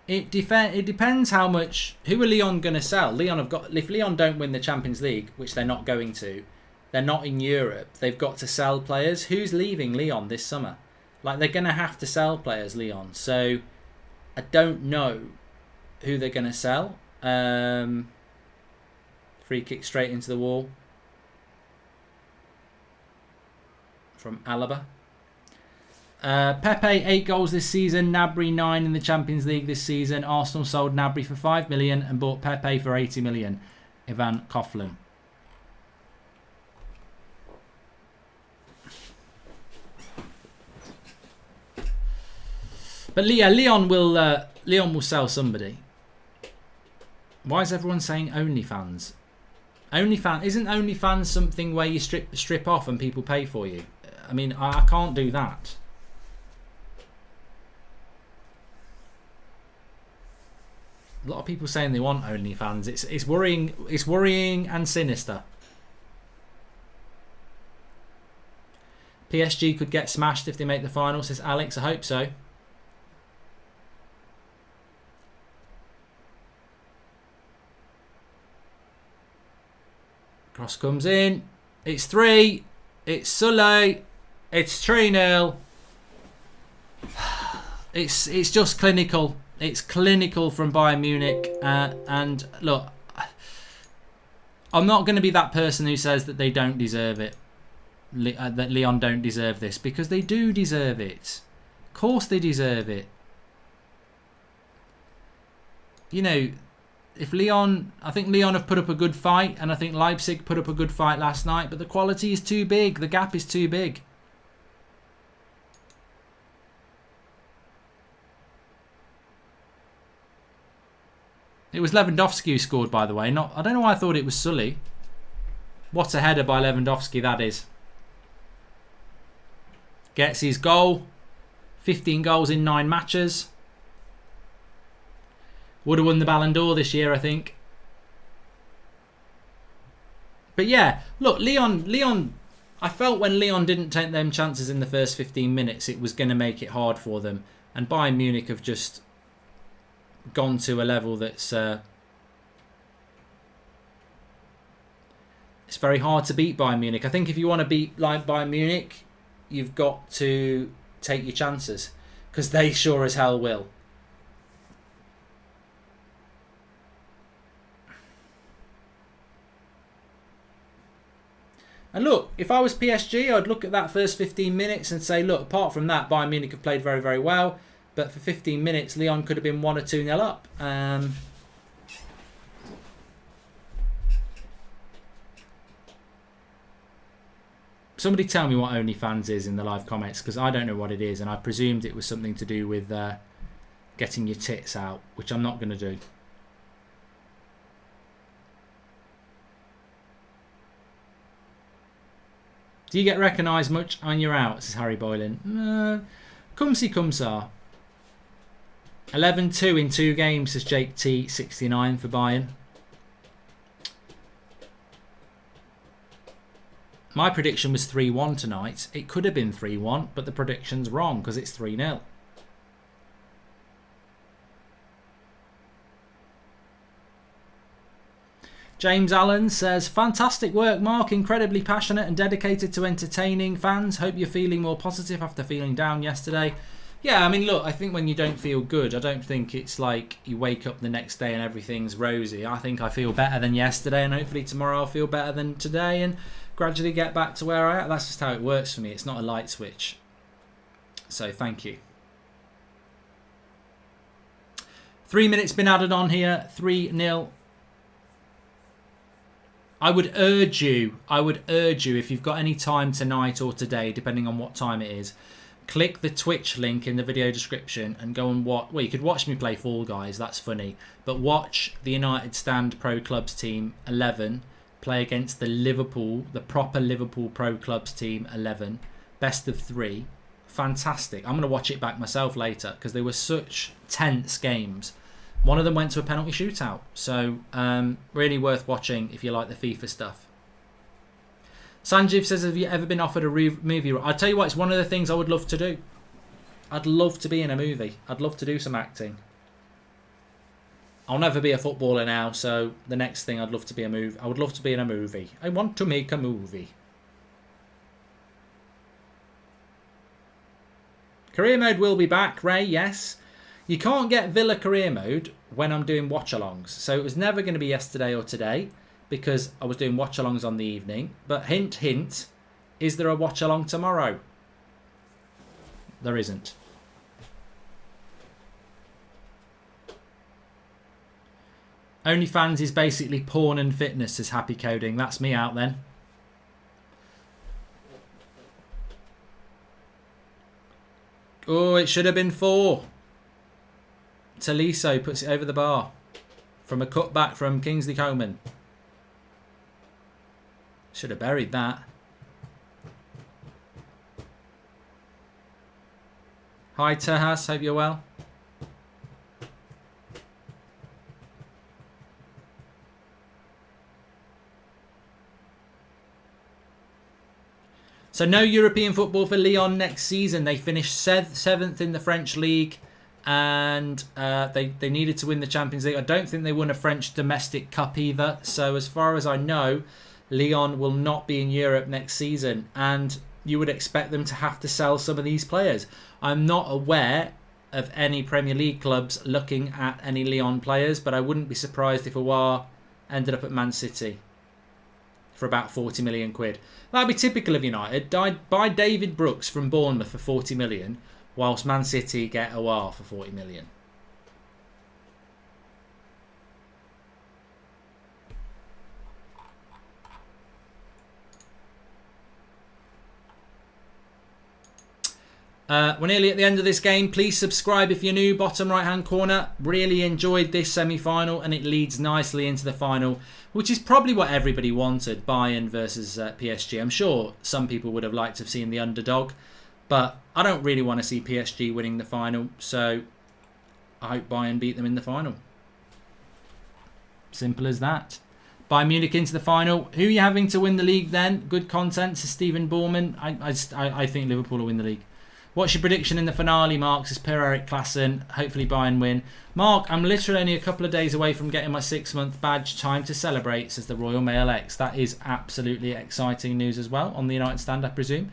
It depends how much. Who are Lyon going to sell? If Lyon don't win the Champions League, which they're not going to, they're not in Europe. They've got to sell players. Who's leaving Lyon this summer? Like, they're going to have to sell players, Lyon. So I don't know who they're going to sell. Free kick straight into the wall from Alaba. Pepe, 8 goals this season. Gnabry, 9 in the Champions League this season. Arsenal sold Gnabry for 5 million and bought Pepe for 80 million. Ivan Coughlin. But Lyon will sell somebody. Why is everyone saying OnlyFans? Isn't OnlyFans something where you strip off and people pay for you? I mean, I can't do that. A lot of people saying they want OnlyFans. It's worrying. It's worrying and sinister. PSG could get smashed if they make the final, says Alex. I hope so. Cross comes in. It's 3. It's Sully. It's 3-0. It's just clinical. It's clinical from Bayern Munich. And look, I'm not going to be that person who says that they don't deserve it. That Lyon don't deserve this, because they do deserve it. Of course they deserve it. You know, if Lyon, I think Lyon have put up a good fight, and I think Leipzig put up a good fight last night, but the quality is too big. The gap is too big. It was Lewandowski who scored, by the way. I don't know why I thought it was Sully. What a header by Lewandowski that is. Gets his goal. 15 goals in 9 matches. Would have won the Ballon d'Or this year, I think. But yeah, look, Lyon, I felt when Lyon didn't take them chances in the first 15 minutes, it was going to make it hard for them. And Bayern Munich have just gone to a level that's... it's very hard to beat Bayern Munich. I think if you want to beat like Bayern Munich, you've got to take your chances, because they sure as hell will. And look, if I was PSG, I'd look at that first 15 minutes and say, look, apart from that, Bayern Munich have played very, very well. But for 15 minutes, Lyon could have been 1 or 2-0 up. Somebody tell me what OnlyFans is in the live comments, because I don't know what it is, and I presumed it was something to do with getting your tits out, which I'm not going to do. Do you get recognised much on your out, says Harry Boylan? Cumsy cumsar. 11-2 in 2 games, says Jake T. 69 for Bayern. My prediction was 3-1 tonight. It could have been 3-1, but the prediction's wrong because it's 3-0. James Allen says, fantastic work, Mark. Incredibly passionate and dedicated to entertaining fans. Hope you're feeling more positive after feeling down yesterday. Yeah, I mean, look, I think when you don't feel good, I don't think it's like you wake up the next day and everything's rosy. I think I feel better than yesterday, and hopefully tomorrow I'll feel better than today and gradually get back to where I am. That's just how it works for me. It's not a light switch. So thank you. 3 minutes been added on here. 3-0. I would urge you, if you've got any time tonight or today, depending on what time it is, click the Twitch link in the video description and go and watch. Well, you could watch me play Fall Guys, that's funny. But watch the United Stand Pro Clubs team 11 play against the proper Liverpool Pro Clubs team 11. Best of 3. Fantastic. I'm going to watch it back myself later because they were such tense games. One of them went to a penalty shootout. So, really worth watching if you like the FIFA stuff. Sanjeev says, have you ever been offered a movie? I'll tell you what, it's one of the things I would love to do. I'd love to be in a movie. I'd love to do some acting. I'll never be a footballer now, so the next thing I'd love to be I would love to be in a movie. I want to make a movie. Career mode will be back, Ray, yes. You can't get Villa career mode when I'm doing watch-alongs. So it was never going to be yesterday or today because I was doing watch-alongs on the evening. But hint, hint, is there a watch-along tomorrow? There isn't. OnlyFans is basically porn and fitness, says Happy Coding. That's me out then. Oh, it should have been 4. Taliso puts it over the bar from a cutback from Kingsley Coman. Should have buried that. Hi Terhas, hope you're well. So no European football for Lyon next season. They finished 7th in the French league and they needed to win the Champions League. I don't think they won a French domestic cup either. So as far as I know, Lyon will not be in Europe next season. And you would expect them to have to sell some of these players. I'm not aware of any Premier League clubs looking at any Lyon players, but I wouldn't be surprised if Aouar ended up at Man City for about 40 million quid. That'd be typical of United. Buy David Brooks from Bournemouth for 40 million, whilst Man City get Aouar for 40 million. We're nearly at the end of this game. Please subscribe if you're new. Bottom right hand corner. Really enjoyed this semi-final and it leads nicely into the final, which is probably what everybody wanted. Bayern versus PSG. I'm sure some people would have liked to have seen the underdog, but I don't really want to see PSG winning the final, so I hope Bayern beat them in the final. Simple as that. Bayern Munich into the final. Who are you having to win the league then? Good content, says Stephen Borman. I think Liverpool will win the league. What's your prediction in the finale, Mark? Says Per-Erik Klassen. Hopefully Bayern win. Mark, I'm literally only a couple of days away from getting my 6-month badge. Time to celebrate, says the Royal Mail X. That is absolutely exciting news as well on the United Stand, I presume.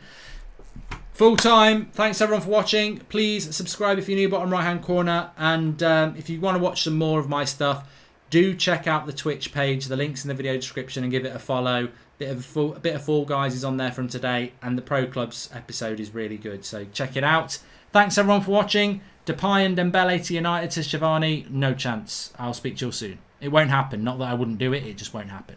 Full time. Thanks everyone for watching. Please subscribe if you're new, bottom right hand corner. And if you want to watch some more of my stuff, do check out the Twitch page. The link's in the video description and give it a follow. A bit of Fall Guys is on there from today, and the Pro Clubs episode is really good, so check it out. Thanks everyone for watching. Depay and Dembele to United, says Giovanni. No chance. I'll speak to you all soon. It won't happen. Not that I wouldn't do it, it just won't happen.